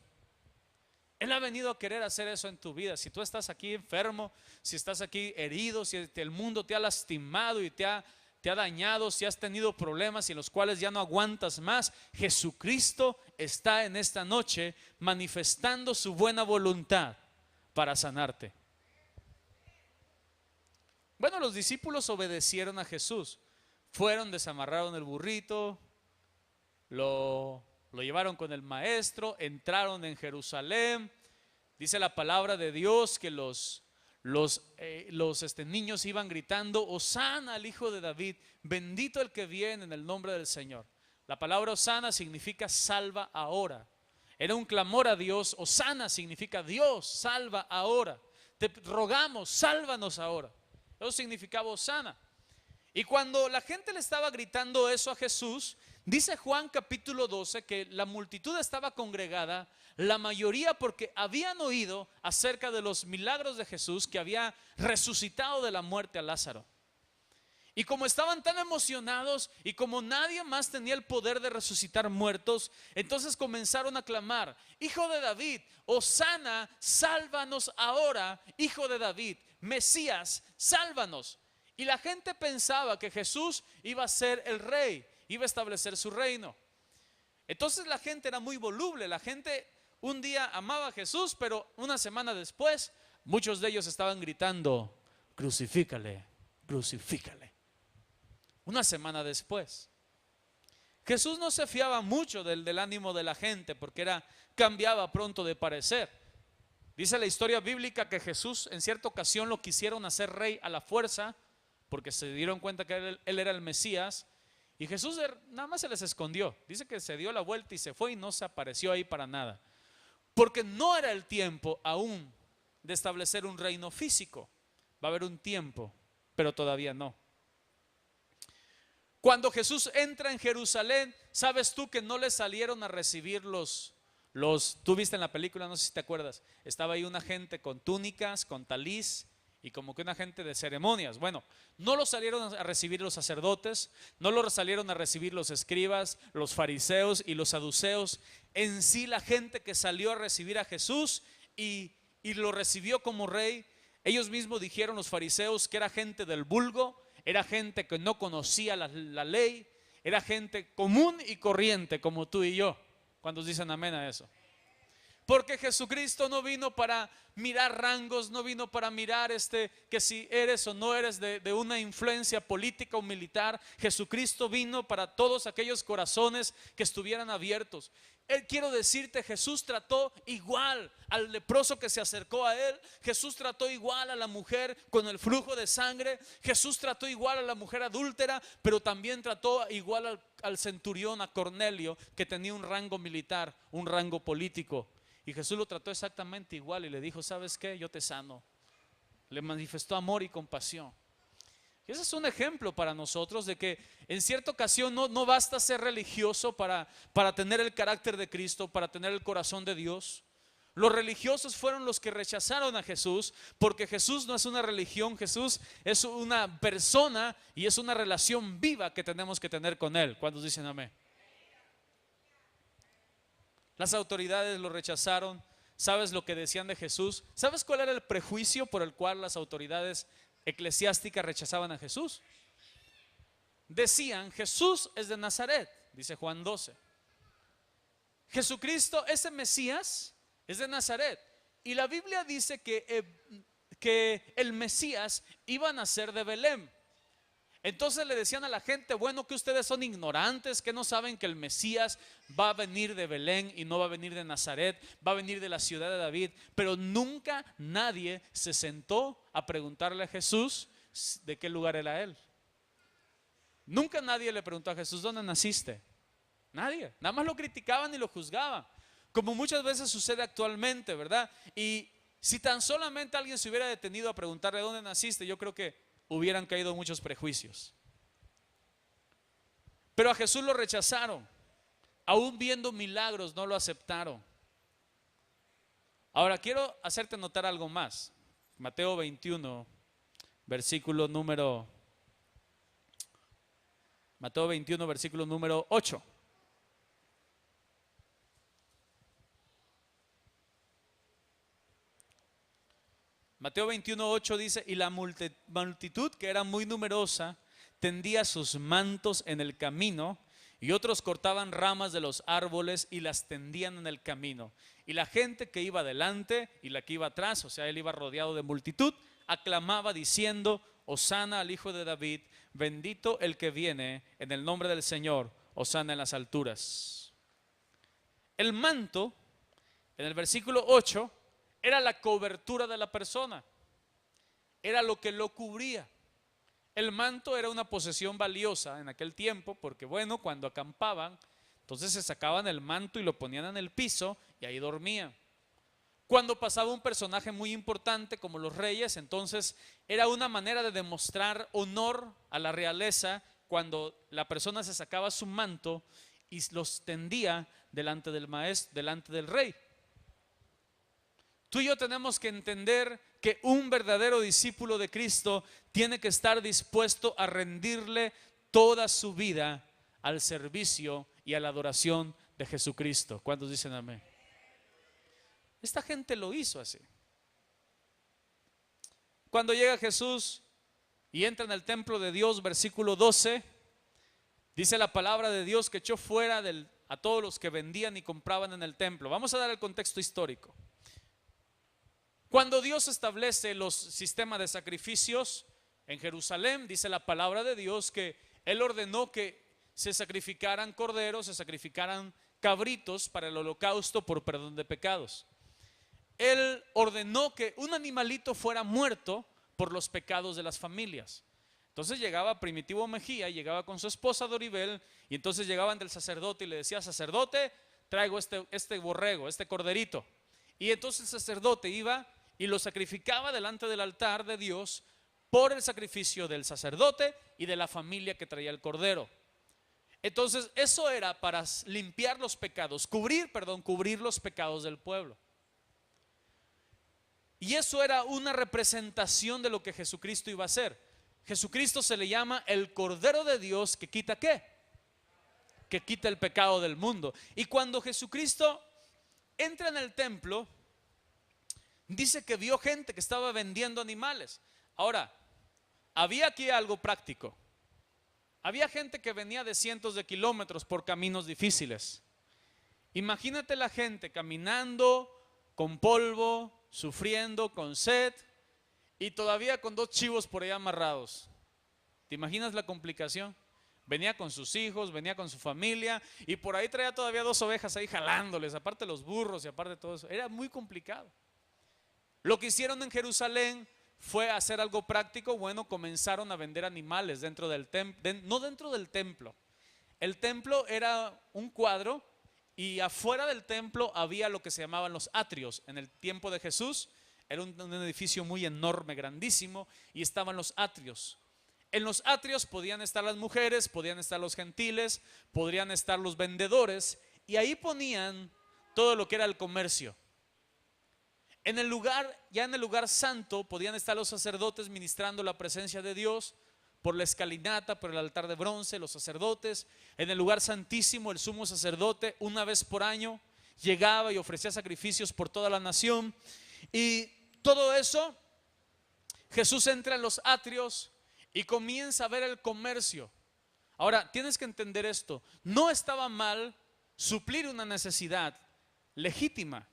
Él ha venido a querer hacer eso en tu vida. Si tú estás aquí enfermo, si estás aquí herido, si el mundo te ha lastimado y te ha dañado, si has tenido problemas y en los cuales ya no aguantas más, Jesucristo está en esta noche manifestando su buena voluntad para sanarte. Bueno, los discípulos obedecieron a Jesús. Fueron, desamarraron el burrito, lo llevaron con el maestro, entraron en Jerusalén. Dice la palabra de Dios que los niños iban gritando: Hosana al Hijo de David, bendito el que viene en el nombre del Señor. La palabra Hosana significa salva ahora. Era un clamor a Dios. Hosana significa Dios, salva ahora. Te rogamos, sálvanos ahora. Eso significaba Hosana. Y cuando la gente le estaba gritando eso a Jesús, dice Juan capítulo 12 que la multitud estaba congregada, la mayoría porque habían oído acerca de los milagros de Jesús, que había resucitado de la muerte a Lázaro. Y como estaban tan emocionados y como nadie más tenía el poder de resucitar muertos, entonces comenzaron a clamar: Hijo de David, Hosana, sálvanos ahora, Hijo de David, Mesías, sálvanos. Y la gente pensaba que Jesús iba a ser el rey, iba a establecer su reino. Entonces la gente era muy voluble. La gente un día amaba a Jesús, pero una semana después muchos de ellos estaban gritando: crucifícale, crucifícale. Una semana después. Jesús no se fiaba mucho del ánimo de la gente, porque cambiaba pronto de parecer. Dice la historia bíblica que Jesús en cierta ocasión lo quisieron hacer rey a la fuerza, porque se dieron cuenta que él era el Mesías. Y Jesús nada más se les escondió. Dice que se dio la vuelta y se fue y no se apareció ahí para nada, porque no era el tiempo aún de establecer un reino físico. Va a haber un tiempo, pero todavía no. Cuando Jesús entra en Jerusalén, ¿sabes tú que no le salieron a recibir tú viste en la película, no sé si te acuerdas, estaba ahí una gente con túnicas, con talís, y como que una gente de ceremonias. Bueno, no lo salieron a recibir los sacerdotes, no lo salieron a recibir los escribas, los fariseos y los saduceos. En sí, la gente que salió a recibir a Jesús y lo recibió como rey, ellos mismos dijeron, los fariseos, que era gente del vulgo, era gente que no conocía la ley, era gente común y corriente como tú y yo. ¿Cuántos dicen amén a eso? Porque Jesucristo no vino para mirar rangos, no vino para mirar que si eres o no eres de una influencia política o militar. Jesucristo vino para todos aquellos corazones que estuvieran abiertos. Quiero decirte, Jesús trató igual al leproso que se acercó a él. Jesús trató igual a la mujer con el flujo de sangre. Jesús trató igual a la mujer adúltera, pero también trató igual al centurión, a Cornelio, que tenía un rango militar, un rango político. Y Jesús lo trató exactamente igual y le dijo, ¿sabes qué? Yo te sano. Le manifestó amor y compasión. Y ese es un ejemplo para nosotros de que en cierta ocasión no basta ser religioso para tener el carácter de Cristo, para tener el corazón de Dios. Los religiosos fueron los que rechazaron a Jesús, porque Jesús no es una religión, Jesús es una persona y es una relación viva que tenemos que tener con Él. ¿Cuántos dicen amén? Las autoridades lo rechazaron. ¿Sabes lo que decían de Jesús? ¿Sabes cuál era el prejuicio por el cual las autoridades eclesiásticas rechazaban a Jesús? Decían, Jesús es de Nazaret, dice Juan 12. Jesucristo, ese Mesías, es de Nazaret. Y la Biblia dice que el Mesías iba a nacer de Belén. Entonces le decían a la gente, bueno, que ustedes son ignorantes, que no saben que el Mesías va a venir de Belén y no va a venir de Nazaret, va a venir de la ciudad de David. Pero nunca nadie se sentó a preguntarle a Jesús de qué lugar era él. Nunca nadie le preguntó a Jesús, ¿dónde naciste? Nadie, nada más lo criticaban y lo juzgaban, como muchas veces sucede actualmente, ¿verdad? Y si tan solamente alguien se hubiera detenido a preguntarle dónde naciste, yo creo que hubieran caído muchos prejuicios. Pero a Jesús lo rechazaron, aún viendo milagros no lo aceptaron. Ahora quiero hacerte notar algo más. Mateo 21, versículo número 8. Mateo 21:8 dice, y la multitud, que era muy numerosa, tendía sus mantos en el camino, y otros cortaban ramas de los árboles y las tendían en el camino. Y la gente que iba delante y la que iba atrás, o sea, él iba rodeado de multitud, aclamaba diciendo, Hosana al Hijo de David, bendito el que viene en el nombre del Señor, Hosana en las alturas. El manto, en el versículo 8, era la cobertura de la persona, era lo que lo cubría. El manto era una posesión valiosa en aquel tiempo, porque bueno, cuando acampaban, entonces se sacaban el manto y lo ponían en el piso y ahí dormían. Cuando pasaba un personaje muy importante como los reyes, entonces era una manera de demostrar honor a la realeza cuando la persona se sacaba su manto y los tendía delante del maestro, delante del rey. Tú y yo tenemos que entender que un verdadero discípulo de Cristo tiene que estar dispuesto a rendirle toda su vida al servicio y a la adoración de Jesucristo. ¿Cuántos dicen amén? Esta gente lo hizo así. Cuando llega Jesús y entra en el templo de Dios, versículo 12, dice la palabra de Dios que echó fuera a todos los que vendían y compraban en el templo. Vamos a dar el contexto histórico. Cuando Dios establece los sistemas de sacrificios en Jerusalén, dice la palabra de Dios que Él ordenó que se sacrificaran corderos, se sacrificaran cabritos para el holocausto por perdón de pecados. Él ordenó que un animalito fuera muerto por los pecados de las familias. Entonces llegaba Primitivo Mejía, llegaba con su esposa Doribel, y entonces llegaban del sacerdote y le decía, sacerdote, traigo este borrego, este corderito. Y entonces el sacerdote iba y lo sacrificaba delante del altar de Dios por el sacrificio del sacerdote y de la familia que traía el cordero. Entonces eso era para limpiar los pecados, cubrir los pecados del pueblo. Y eso era una representación de lo que Jesucristo iba a hacer. Jesucristo se le llama el Cordero de Dios que quita ¿qué? Que quita el pecado del mundo. Y cuando Jesucristo entra en el templo, dice que vio gente que estaba vendiendo animales. Ahora, había aquí algo práctico. Había gente que venía de cientos de kilómetros por caminos difíciles. Imagínate la gente caminando con polvo, sufriendo, con sed y todavía con 2 chivos por ahí amarrados. ¿Te imaginas la complicación? Venía con sus hijos, venía con su familia y por ahí traía todavía 2 ovejas ahí jalándoles, aparte los burros y aparte todo eso. Era muy complicado. Lo que hicieron en Jerusalén fue hacer algo práctico. Bueno, comenzaron a vender animales dentro del templo, no dentro del templo. El templo era un cuadro y afuera del templo había lo que se llamaban los atrios. En el tiempo de Jesús era un edificio muy enorme, grandísimo, y estaban los atrios. En los atrios podían estar las mujeres, podían estar los gentiles, podrían estar los vendedores, y ahí ponían todo lo que era el comercio. En el lugar, ya en el lugar santo, podían estar los sacerdotes ministrando la presencia de Dios por la escalinata, por el altar de bronce, los sacerdotes. En el lugar santísimo, el sumo sacerdote, una vez por año, llegaba y ofrecía sacrificios por toda la nación. Y todo eso, Jesús entra en los atrios y comienza a ver el comercio. Ahora, tienes que entender esto. No estaba mal suplir una necesidad legítima.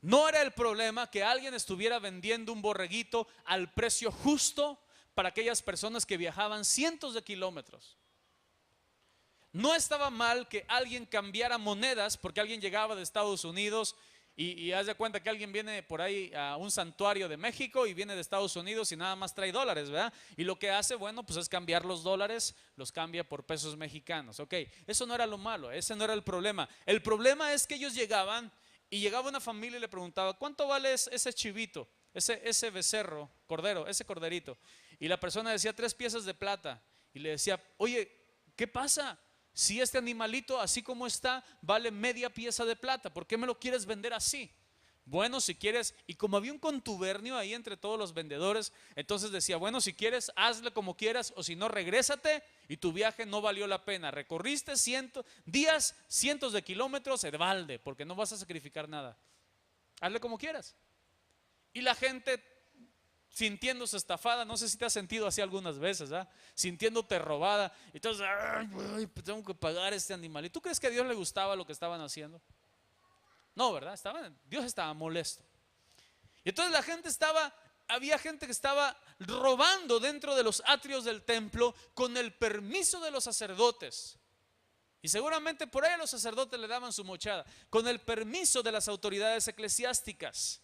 No era el problema que alguien estuviera vendiendo un borreguito al precio justo para aquellas personas que viajaban cientos de kilómetros. No estaba mal que alguien cambiara monedas porque alguien llegaba de Estados Unidos y haz de cuenta que alguien viene por ahí a un santuario de México y viene de Estados Unidos y nada más trae dólares, ¿verdad? Y lo que hace, bueno, pues es cambiar los dólares, los cambia por pesos mexicanos. Ok, eso no era lo malo, ese no era el problema. El problema es que ellos llegaban y llegaba una familia y le preguntaba, ¿cuánto vale ese chivito, ese becerro, cordero, ese corderito? Y la persona decía 3 piezas de plata. Y le decía, oye, ¿qué pasa? Si este animalito así como está vale media pieza de plata, ¿por qué me lo quieres vender así? Bueno, si quieres, y como había un contubernio ahí entre todos los vendedores, entonces decía, bueno, si quieres, hazle como quieras, o si no, regrésate y tu viaje no valió la pena. Recorriste días, cientos de kilómetros de balde, porque no vas a sacrificar nada. Hazle como quieras. Y la gente sintiéndose estafada, no sé si te has sentido así algunas veces, ¿eh? Sintiéndote robada, entonces, ay, tengo que pagar este animal. ¿Y tú crees que a Dios le gustaba lo que estaban haciendo? No, ¿verdad? Dios estaba molesto. Y entonces había gente que estaba robando dentro de los atrios del templo con el permiso de los sacerdotes. Y seguramente por ahí los sacerdotes le daban su mochada, con el permiso de las autoridades eclesiásticas.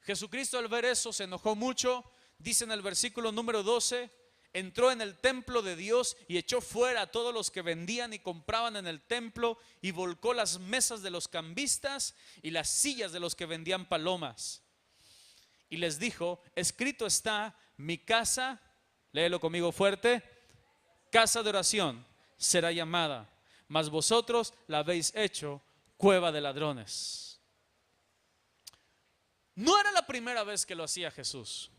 Jesucristo al ver eso se enojó mucho. Dice en el versículo número 12, entró en el templo de Dios y echó fuera a todos los que vendían y compraban en el templo y volcó las mesas de los cambistas y las sillas de los que vendían palomas. Y les dijo, escrito está, mi casa, léelo conmigo fuerte, casa de oración será llamada, mas vosotros la habéis hecho cueva de ladrones. No era la primera vez que lo hacía Jesús.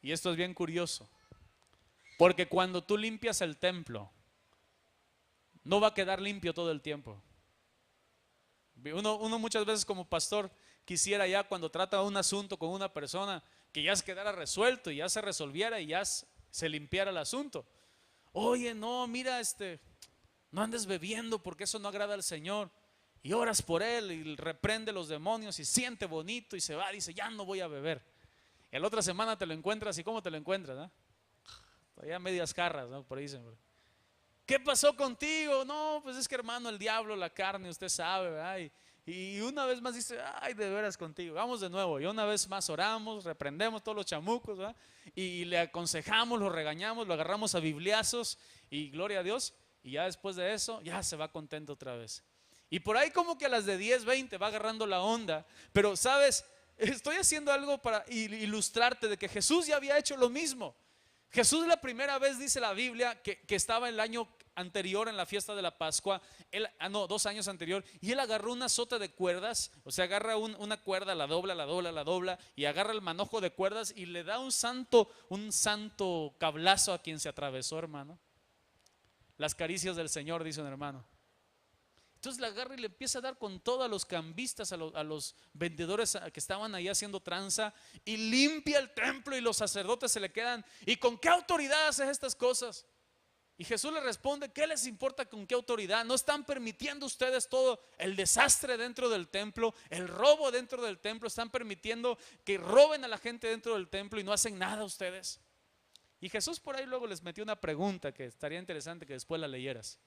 Y esto es bien curioso, porque cuando tú limpias el templo, no va a quedar limpio todo el tiempo. Uno muchas veces como pastor quisiera ya cuando trata un asunto con una persona que ya se quedara resuelto y ya se resolviera y ya se limpiara el asunto. Oye, no, mira, no andes bebiendo porque eso no agrada al Señor. Y oras por él y reprende los demonios y siente bonito y se va, dice, ya no voy a beber. Y la otra semana te lo encuentras, ¿y cómo te lo encuentras? Todavía medias jarras, ¿no? Por ahí dicen, ¿qué pasó contigo? No, pues es que hermano, el diablo, la carne, usted sabe, ¿verdad? Y una vez más dice, ay, de veras contigo, vamos de nuevo. Y una vez más oramos, reprendemos todos los chamucos, ¿verdad? Y le aconsejamos, lo regañamos, lo agarramos a bibliazos y gloria a Dios. Y ya después de eso, ya se va contento otra vez. Y por ahí como que a las de 10, 20 va agarrando la onda. Pero sabes, estoy haciendo algo para ilustrarte de que Jesús ya había hecho lo mismo. Jesús la primera vez dice la Biblia que estaba en el año anterior, en la fiesta de la Pascua, él, 2 años anterior, y él agarró un azote de cuerdas, o sea, agarra una cuerda, la dobla, y agarra el manojo de cuerdas y le da un santo cablazo a quien se atravesó, hermano. Las caricias del Señor, dice un hermano. Entonces la agarra y le empieza a dar con todo a los cambistas, a los vendedores que estaban ahí haciendo tranza, y limpia el templo, y los sacerdotes se le quedan: ¿y con qué autoridad haces estas cosas? Y Jesús le responde: ¿qué les importa con qué autoridad? ¿No están permitiendo ustedes todo el desastre dentro del templo, el robo dentro del templo? ¿Están permitiendo que roben a la gente dentro del templo y no hacen nada ustedes? Y Jesús por ahí luego les metió una pregunta que estaría interesante que después la leyeras.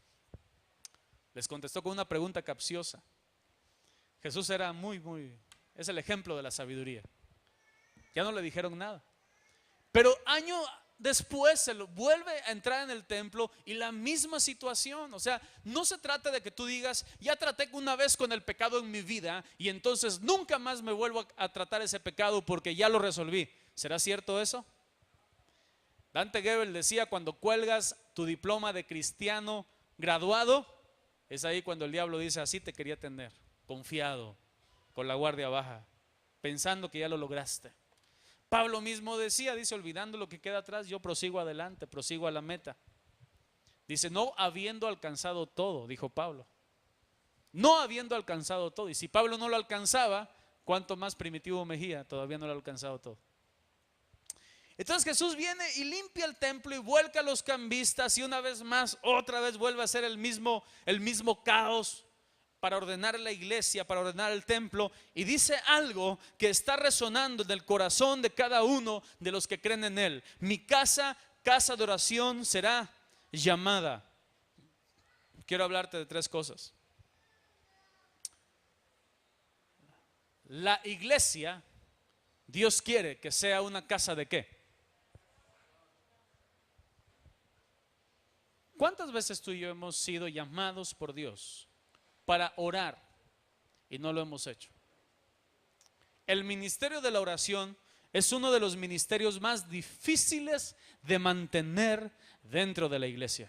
Les contestó con una pregunta capciosa. Jesús era es el ejemplo de la sabiduría. Ya no le dijeron nada. Pero año después se lo vuelve a entrar en el templo y la misma situación. O sea, no se trata de que tú digas: ya traté una vez con el pecado en mi vida y entonces nunca más me vuelvo a tratar ese pecado porque ya lo resolví. ¿Será cierto eso? Dante Gebel decía: cuando cuelgas tu diploma de cristiano graduado, es ahí cuando el diablo dice: así te quería tener, confiado, con la guardia baja, pensando que ya lo lograste. Pablo mismo decía, dice: olvidando lo que queda atrás, yo prosigo adelante, prosigo a la meta. Dice: no habiendo alcanzado todo, dijo Pablo. No habiendo alcanzado todo. Y si Pablo no lo alcanzaba, ¿cuánto más Primitivo Mejía todavía no lo ha alcanzado todo? Entonces Jesús viene y limpia el templo y vuelca a los cambistas, y una vez más, otra vez vuelve a ser el mismo caos para ordenar la iglesia, para ordenar el templo, y dice algo que está resonando en el corazón de cada uno de los que creen en él: mi casa, casa de oración será llamada. Quiero hablarte de 3 cosas. La iglesia, Dios quiere que sea una casa de ¿qué? ¿Cuántas veces tú y yo hemos sido llamados por Dios para orar y no lo hemos hecho? El ministerio de la oración es uno de los ministerios más difíciles de mantener dentro de la iglesia.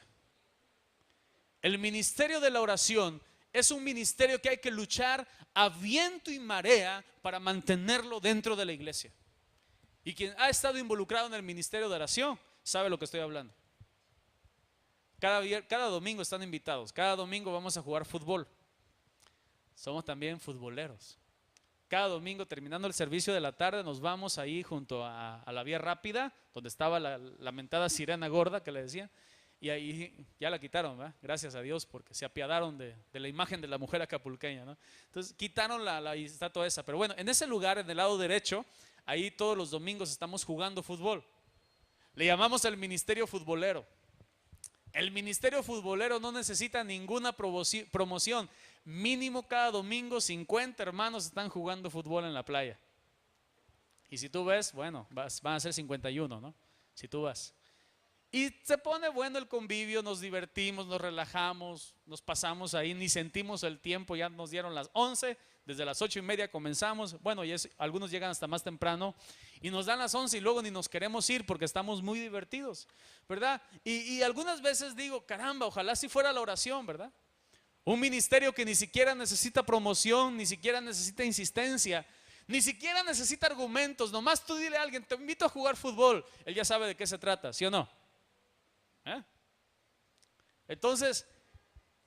El ministerio de la oración es un ministerio que hay que luchar a viento y marea para mantenerlo dentro de la iglesia. Y quien ha estado involucrado en el ministerio de oración sabe lo que estoy hablando. Cada domingo están invitados. Cada domingo vamos a jugar fútbol. Somos también futboleros. Cada domingo, terminando el servicio de la tarde, nos vamos ahí junto a la vía rápida, donde estaba la lamentada sirena gorda que le decía. Y ahí ya la quitaron, ¿verdad? Gracias a Dios, porque se apiadaron de la imagen de la mujer acapulqueña, ¿no? Entonces quitaron la estatua esa. Pero bueno, en ese lugar, en el lado derecho, ahí todos los domingos estamos jugando fútbol. Le llamamos el ministerio futbolero. El ministerio futbolero no necesita ninguna promoción. Mínimo cada domingo 50 hermanos están jugando fútbol en la playa. Y si tú ves, bueno, van a ser 51, ¿no? Si tú vas. Y se pone bueno el convivio, nos divertimos, nos relajamos, nos pasamos ahí, ni sentimos el tiempo. Ya nos dieron las 11, desde las 8:30 comenzamos. Bueno, y algunos llegan hasta más temprano y nos dan las 11 y luego ni nos queremos ir porque estamos muy divertidos, ¿verdad? Y algunas veces digo: caramba, ojalá si fuera la oración, ¿verdad? Un ministerio que ni siquiera necesita promoción, ni siquiera necesita insistencia, ni siquiera necesita argumentos. Nomás tú dile a alguien: te invito a jugar fútbol, él ya sabe de qué se trata, ¿sí o no? Entonces,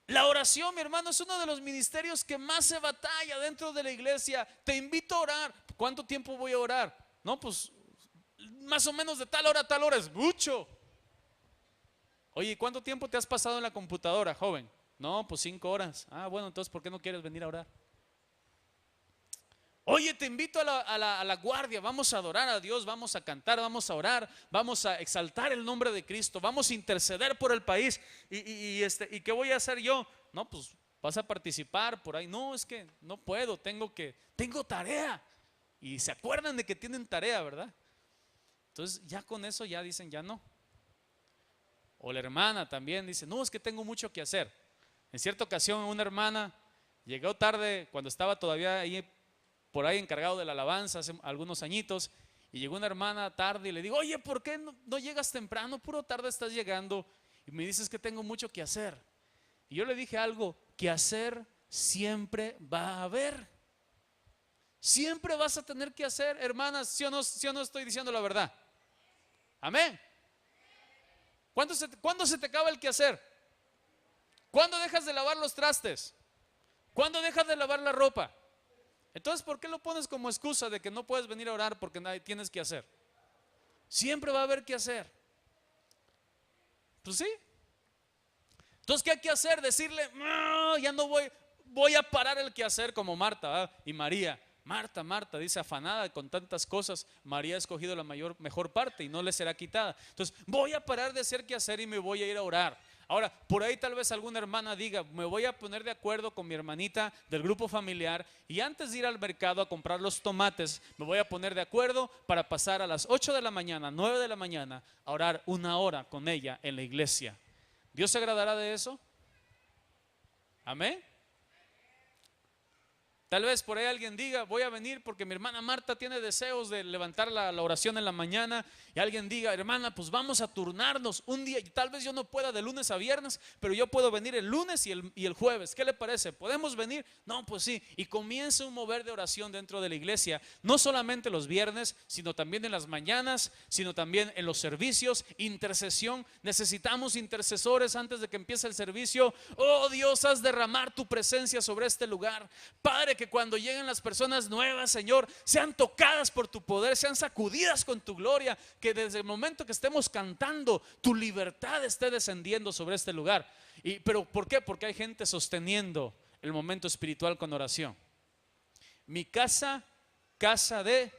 la oración, mi hermano, es uno de los ministerios que más se batalla dentro de la iglesia. Te invito a orar. ¿Cuánto tiempo voy a orar? No, pues más o menos de tal hora a tal hora. Es mucho. Oye, ¿cuánto tiempo te has pasado en la computadora, joven? No, pues 5 horas. Ah, bueno, entonces ¿por qué no quieres venir a orar? Oye, te invito a la guardia, vamos a adorar a Dios, vamos a cantar, vamos a orar, vamos a exaltar el nombre de Cristo, vamos a interceder por el país. ¿Y qué voy a hacer yo? No, pues vas a participar por ahí. No, es que no puedo, tengo tarea. Y se acuerdan de que tienen tarea, ¿verdad? Entonces ya con eso ya dicen ya no. O la hermana también dice: no, es que tengo mucho que hacer. En cierta ocasión una hermana llegó tarde cuando estaba todavía ahí por ahí encargado de la alabanza hace algunos añitos, y llegó una hermana tarde y le digo: oye, ¿por qué no llegas temprano? Puro tarde estás llegando. Y me dices que tengo mucho que hacer. Y yo le dije algo, que hacer siempre va a haber. Siempre vas a tener que hacer, hermanas, ¿sí o no estoy diciendo la verdad? Amén. ¿Cuándo se te acaba el quehacer? ¿Cuándo dejas de lavar los trastes? ¿Cuándo dejas de lavar la ropa? Entonces, ¿por qué lo pones como excusa de que no puedes venir a orar porque tienes que hacer? Siempre va a haber que hacer. Pues sí. Entonces, ¿qué hay que hacer? Decirle, no, ya no voy a parar el quehacer como Marta, ¿verdad? Y María. Marta, dice, afanada con tantas cosas, María ha escogido la mejor parte y no le será quitada. Entonces, voy a parar de hacer quehacer y me voy a ir a orar. Ahora, por ahí tal vez alguna hermana diga, me voy a poner de acuerdo con mi hermanita del grupo familiar y antes de ir al mercado a comprar los tomates, me voy a poner de acuerdo para pasar a las 8 de la mañana, 9 de la mañana, a orar 1 hora con ella en la iglesia. ¿Dios se agradará de eso? Amén. Tal vez por ahí alguien diga, voy a venir porque mi hermana Marta tiene deseos de levantar la oración en la mañana. Y alguien diga, hermana, pues vamos a turnarnos un día. Y tal vez yo no pueda de lunes a viernes, pero yo puedo venir el lunes y el jueves. ¿Qué le parece? ¿Podemos venir? No, pues sí. Y comienza un mover de oración dentro de la iglesia. No solamente los viernes, sino también en las mañanas, sino también en los servicios. Intercesión. Necesitamos intercesores antes de que empiece el servicio. Oh Dios, haz derramar tu presencia sobre este lugar. Padre, que cuando lleguen las personas nuevas, Señor, sean tocadas por tu poder, sean sacudidas con tu gloria, que desde el momento que estemos cantando, tu libertad esté descendiendo sobre este lugar. Pero ¿por qué? Porque hay gente sosteniendo el momento espiritual con oración. Mi casa, casa de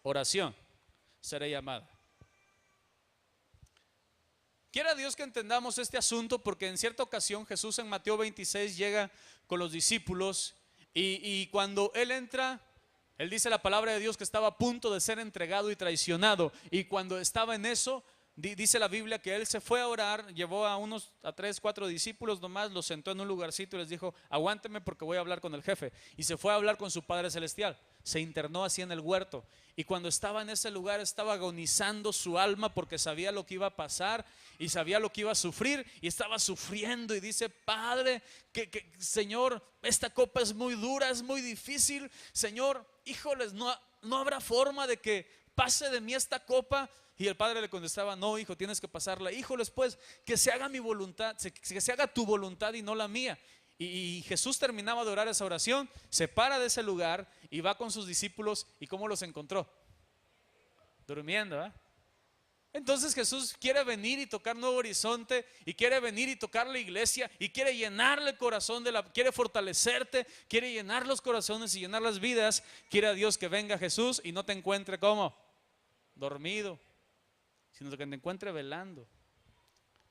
oración, será llamada. Quiera Dios que entendamos este asunto, porque en cierta ocasión Jesús en Mateo 26 llega con los discípulos y cuando Él entra, Él dice la palabra de Dios que estaba a punto de ser entregado y traicionado, y cuando estaba en eso, dice la Biblia que Él se fue a orar, llevó a 3, 4 discípulos nomás, los sentó en un lugarcito y les dijo, aguántenme porque voy a hablar con el jefe, y se fue a hablar con su Padre Celestial. Se internó así en el huerto, y cuando estaba en ese lugar estaba agonizando su alma porque sabía lo que iba a pasar y sabía lo que iba a sufrir, y estaba sufriendo y dice, Padre, Señor, esta copa es muy dura, es muy difícil, Señor, híjoles, no habrá forma de que pase de mí esta copa. Y el padre le contestaba, no hijo, tienes que pasarla. Híjoles pues, que se haga mi voluntad, que se haga tu voluntad y no la mía. Y Jesús terminaba de orar esa oración, se para de ese lugar y va con sus discípulos. ¿Y cómo los encontró? Durmiendo, ¿eh? Entonces Jesús quiere venir y tocar Nuevo Horizonte, y quiere venir y tocar la iglesia, y quiere llenarle el corazón, quiere fortalecerte, quiere llenar los corazones y llenar las vidas. Quiere a Dios que venga Jesús y no te encuentre como dormido, sino que te encuentre velando,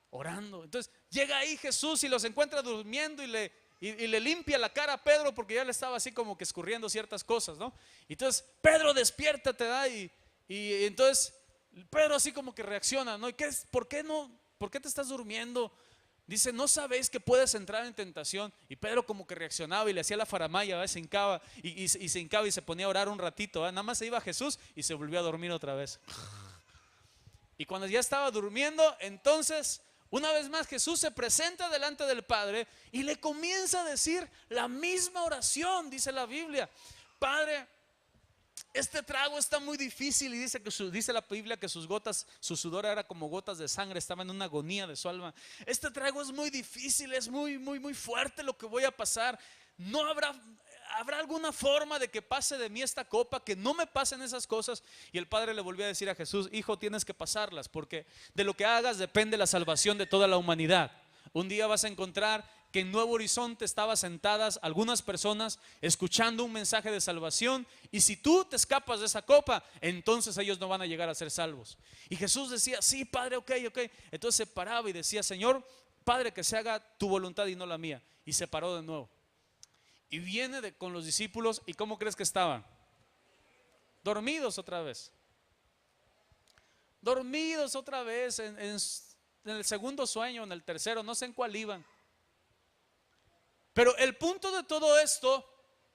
orando. Entonces llega ahí Jesús y los encuentra durmiendo y le limpia la cara a Pedro porque ya le estaba así como que escurriendo ciertas cosas, ¿no? Entonces, Pedro, despiértate, ¿da? Y entonces Pedro así como que reacciona, ¿no? ¿Por qué te estás durmiendo? Dice, ¿no sabéis que puedes entrar en tentación? Y Pedro como que reaccionaba y le hacía la faramaya, ¿verdad? Se hincaba y se hincaba y se ponía a orar un ratito, ¿verdad? Nada más se iba a Jesús y se volvió a dormir otra vez. Y cuando ya estaba durmiendo, entonces una vez más Jesús se presenta delante del Padre y le comienza a decir la misma oración, dice la Biblia. Padre, este trago está muy difícil, y dice la Biblia que su sudor era como gotas de sangre, estaba en una agonía de su alma. Este trago es muy difícil, es muy, muy, muy fuerte lo que voy a pasar. No habrá alguna forma de que pase de mí esta copa, que no me pasen esas cosas. Y el Padre le volvió a decir a Jesús, hijo, tienes que pasarlas, porque de lo que hagas depende la salvación de toda la humanidad. Un día vas a encontrar que en Nuevo Horizonte estaban sentadas algunas personas escuchando un mensaje de salvación, y si tú te escapas de esa copa, entonces ellos no van a llegar a ser salvos. Y Jesús decía, sí, Padre, ok. Entonces se paraba y decía, Señor, Padre, que se haga tu voluntad y no la mía. Y se paró de nuevo. Y viene con los discípulos, ¿y cómo crees que estaban? Dormidos otra vez. Dormidos otra vez en el segundo sueño, en el tercero, no sé en cuál iban. Pero el punto de todo esto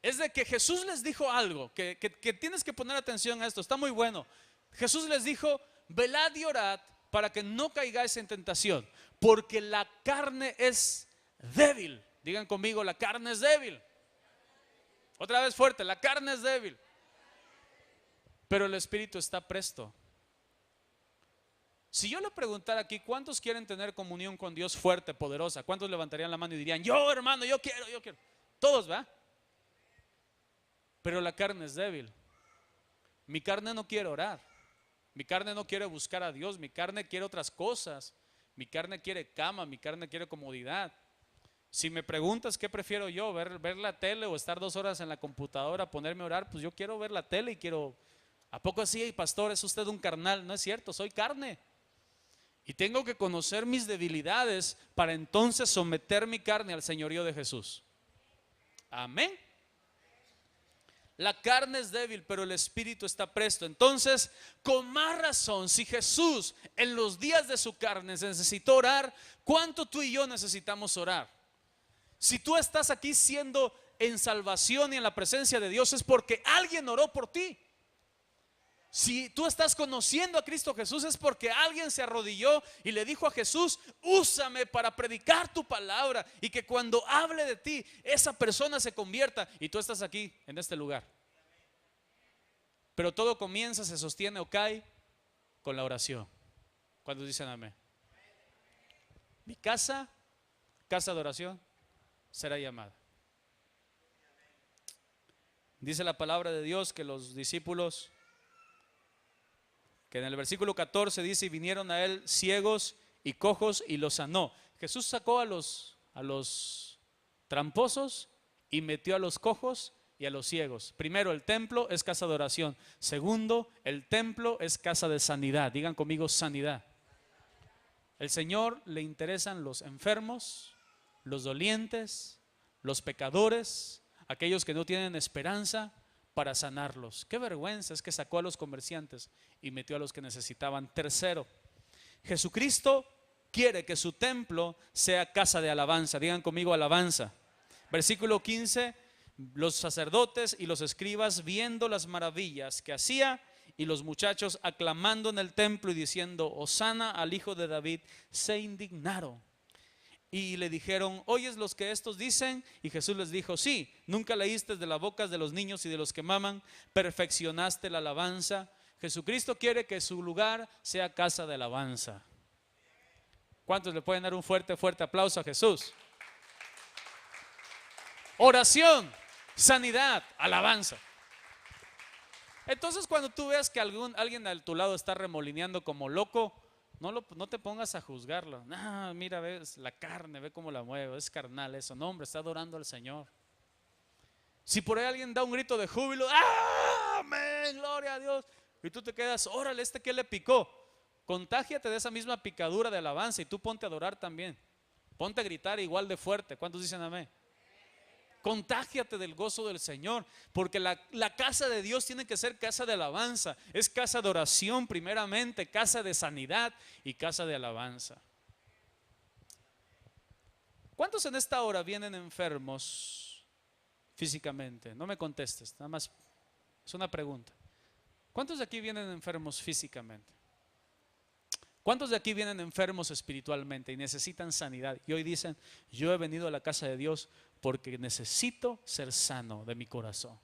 es de que Jesús les dijo algo, que tienes que poner atención a esto, está muy bueno. Jesús les dijo, velad y orad para que no caigáis en tentación, porque la carne es débil. Digan conmigo, la carne es débil. Otra vez fuerte, la carne es débil, pero el espíritu está presto. Si yo le preguntara aquí, ¿cuántos quieren tener comunión con Dios fuerte, poderosa? ¿Cuántos levantarían la mano y dirían, yo hermano, yo quiero, yo quiero? Todos, ¿va? Pero la carne es débil. Mi carne no quiere orar. Mi carne no quiere buscar a Dios. Mi carne quiere otras cosas. Mi carne quiere cama, mi carne quiere comodidad. Si me preguntas qué prefiero yo, ver la tele o estar 2 horas en la computadora, ponerme a orar, pues yo quiero ver la tele y quiero. ¿A poco así, pastor, es usted un carnal? No es cierto, soy carne. Y tengo que conocer mis debilidades para entonces someter mi carne al señorío de Jesús. Amén. La carne es débil, pero el espíritu está presto. Entonces, con más razón, si Jesús en los días de su carne necesitó orar, ¿cuánto tú y yo necesitamos orar? Si tú estás aquí siendo en salvación y en la presencia de Dios, es porque alguien oró por ti. Si tú estás conociendo a Cristo Jesús, es porque alguien se arrodilló y le dijo a Jesús, úsame para predicar tu palabra, y que cuando hable de ti, esa persona se convierta, y tú estás aquí en este lugar. Pero todo comienza, se sostiene o cae con la oración. ¿Cuántos dicen amén? Mi casa de oración, será llamada. Dice la palabra de Dios que los discípulos, que en el versículo 14 dice, y vinieron a él ciegos y cojos y los sanó. Jesús sacó a los tramposos y metió a los cojos y a los ciegos. Primero, el templo es casa de oración. Segundo, el templo es casa de sanidad. Digan conmigo, sanidad. El Señor le interesan los enfermos, los dolientes, los pecadores, aquellos que no tienen esperanza, para sanarlos. Qué vergüenza es que sacó a los comerciantes y metió a los que necesitaban. Tercero, Jesucristo quiere que su templo sea casa de alabanza. Digan conmigo, alabanza. Versículo 15, los sacerdotes y los escribas viendo las maravillas que hacía, y los muchachos aclamando en el templo y diciendo, Hosana al hijo de David, se indignaron. Y le dijeron, ¿oyes los que estos dicen? Y Jesús les dijo, sí, nunca leíste de las bocas de los niños y de los que maman, perfeccionaste la alabanza. Jesucristo quiere que su lugar sea casa de alabanza. ¿Cuántos le pueden dar un fuerte aplauso a Jesús? Oración, sanidad, alabanza. Entonces, cuando tú veas que alguien a tu lado está remolineando como loco, no te pongas a juzgarlo. Mira, ves la carne, ve cómo la mueve, es carnal eso. No, hombre, está adorando al Señor. Si por ahí alguien da un grito de júbilo, amén, gloria a Dios, y tú te quedas, órale, ¿qué le picó? Contágiate de esa misma picadura de alabanza y tú ponte a adorar también. Ponte a gritar igual de fuerte. ¿Cuántos dicen amén? Contágiate del gozo del Señor, porque la casa de Dios tiene que ser casa de alabanza. Es casa de oración primeramente, casa de sanidad y casa de alabanza. ¿Cuántos en esta hora vienen enfermos físicamente? No me contestes, nada más es una pregunta. ¿Cuántos de aquí vienen enfermos físicamente? ¿Cuántos de aquí vienen enfermos espiritualmente y necesitan sanidad? Y hoy dicen, yo he venido a la casa de Dios porque necesito ser sano de mi corazón.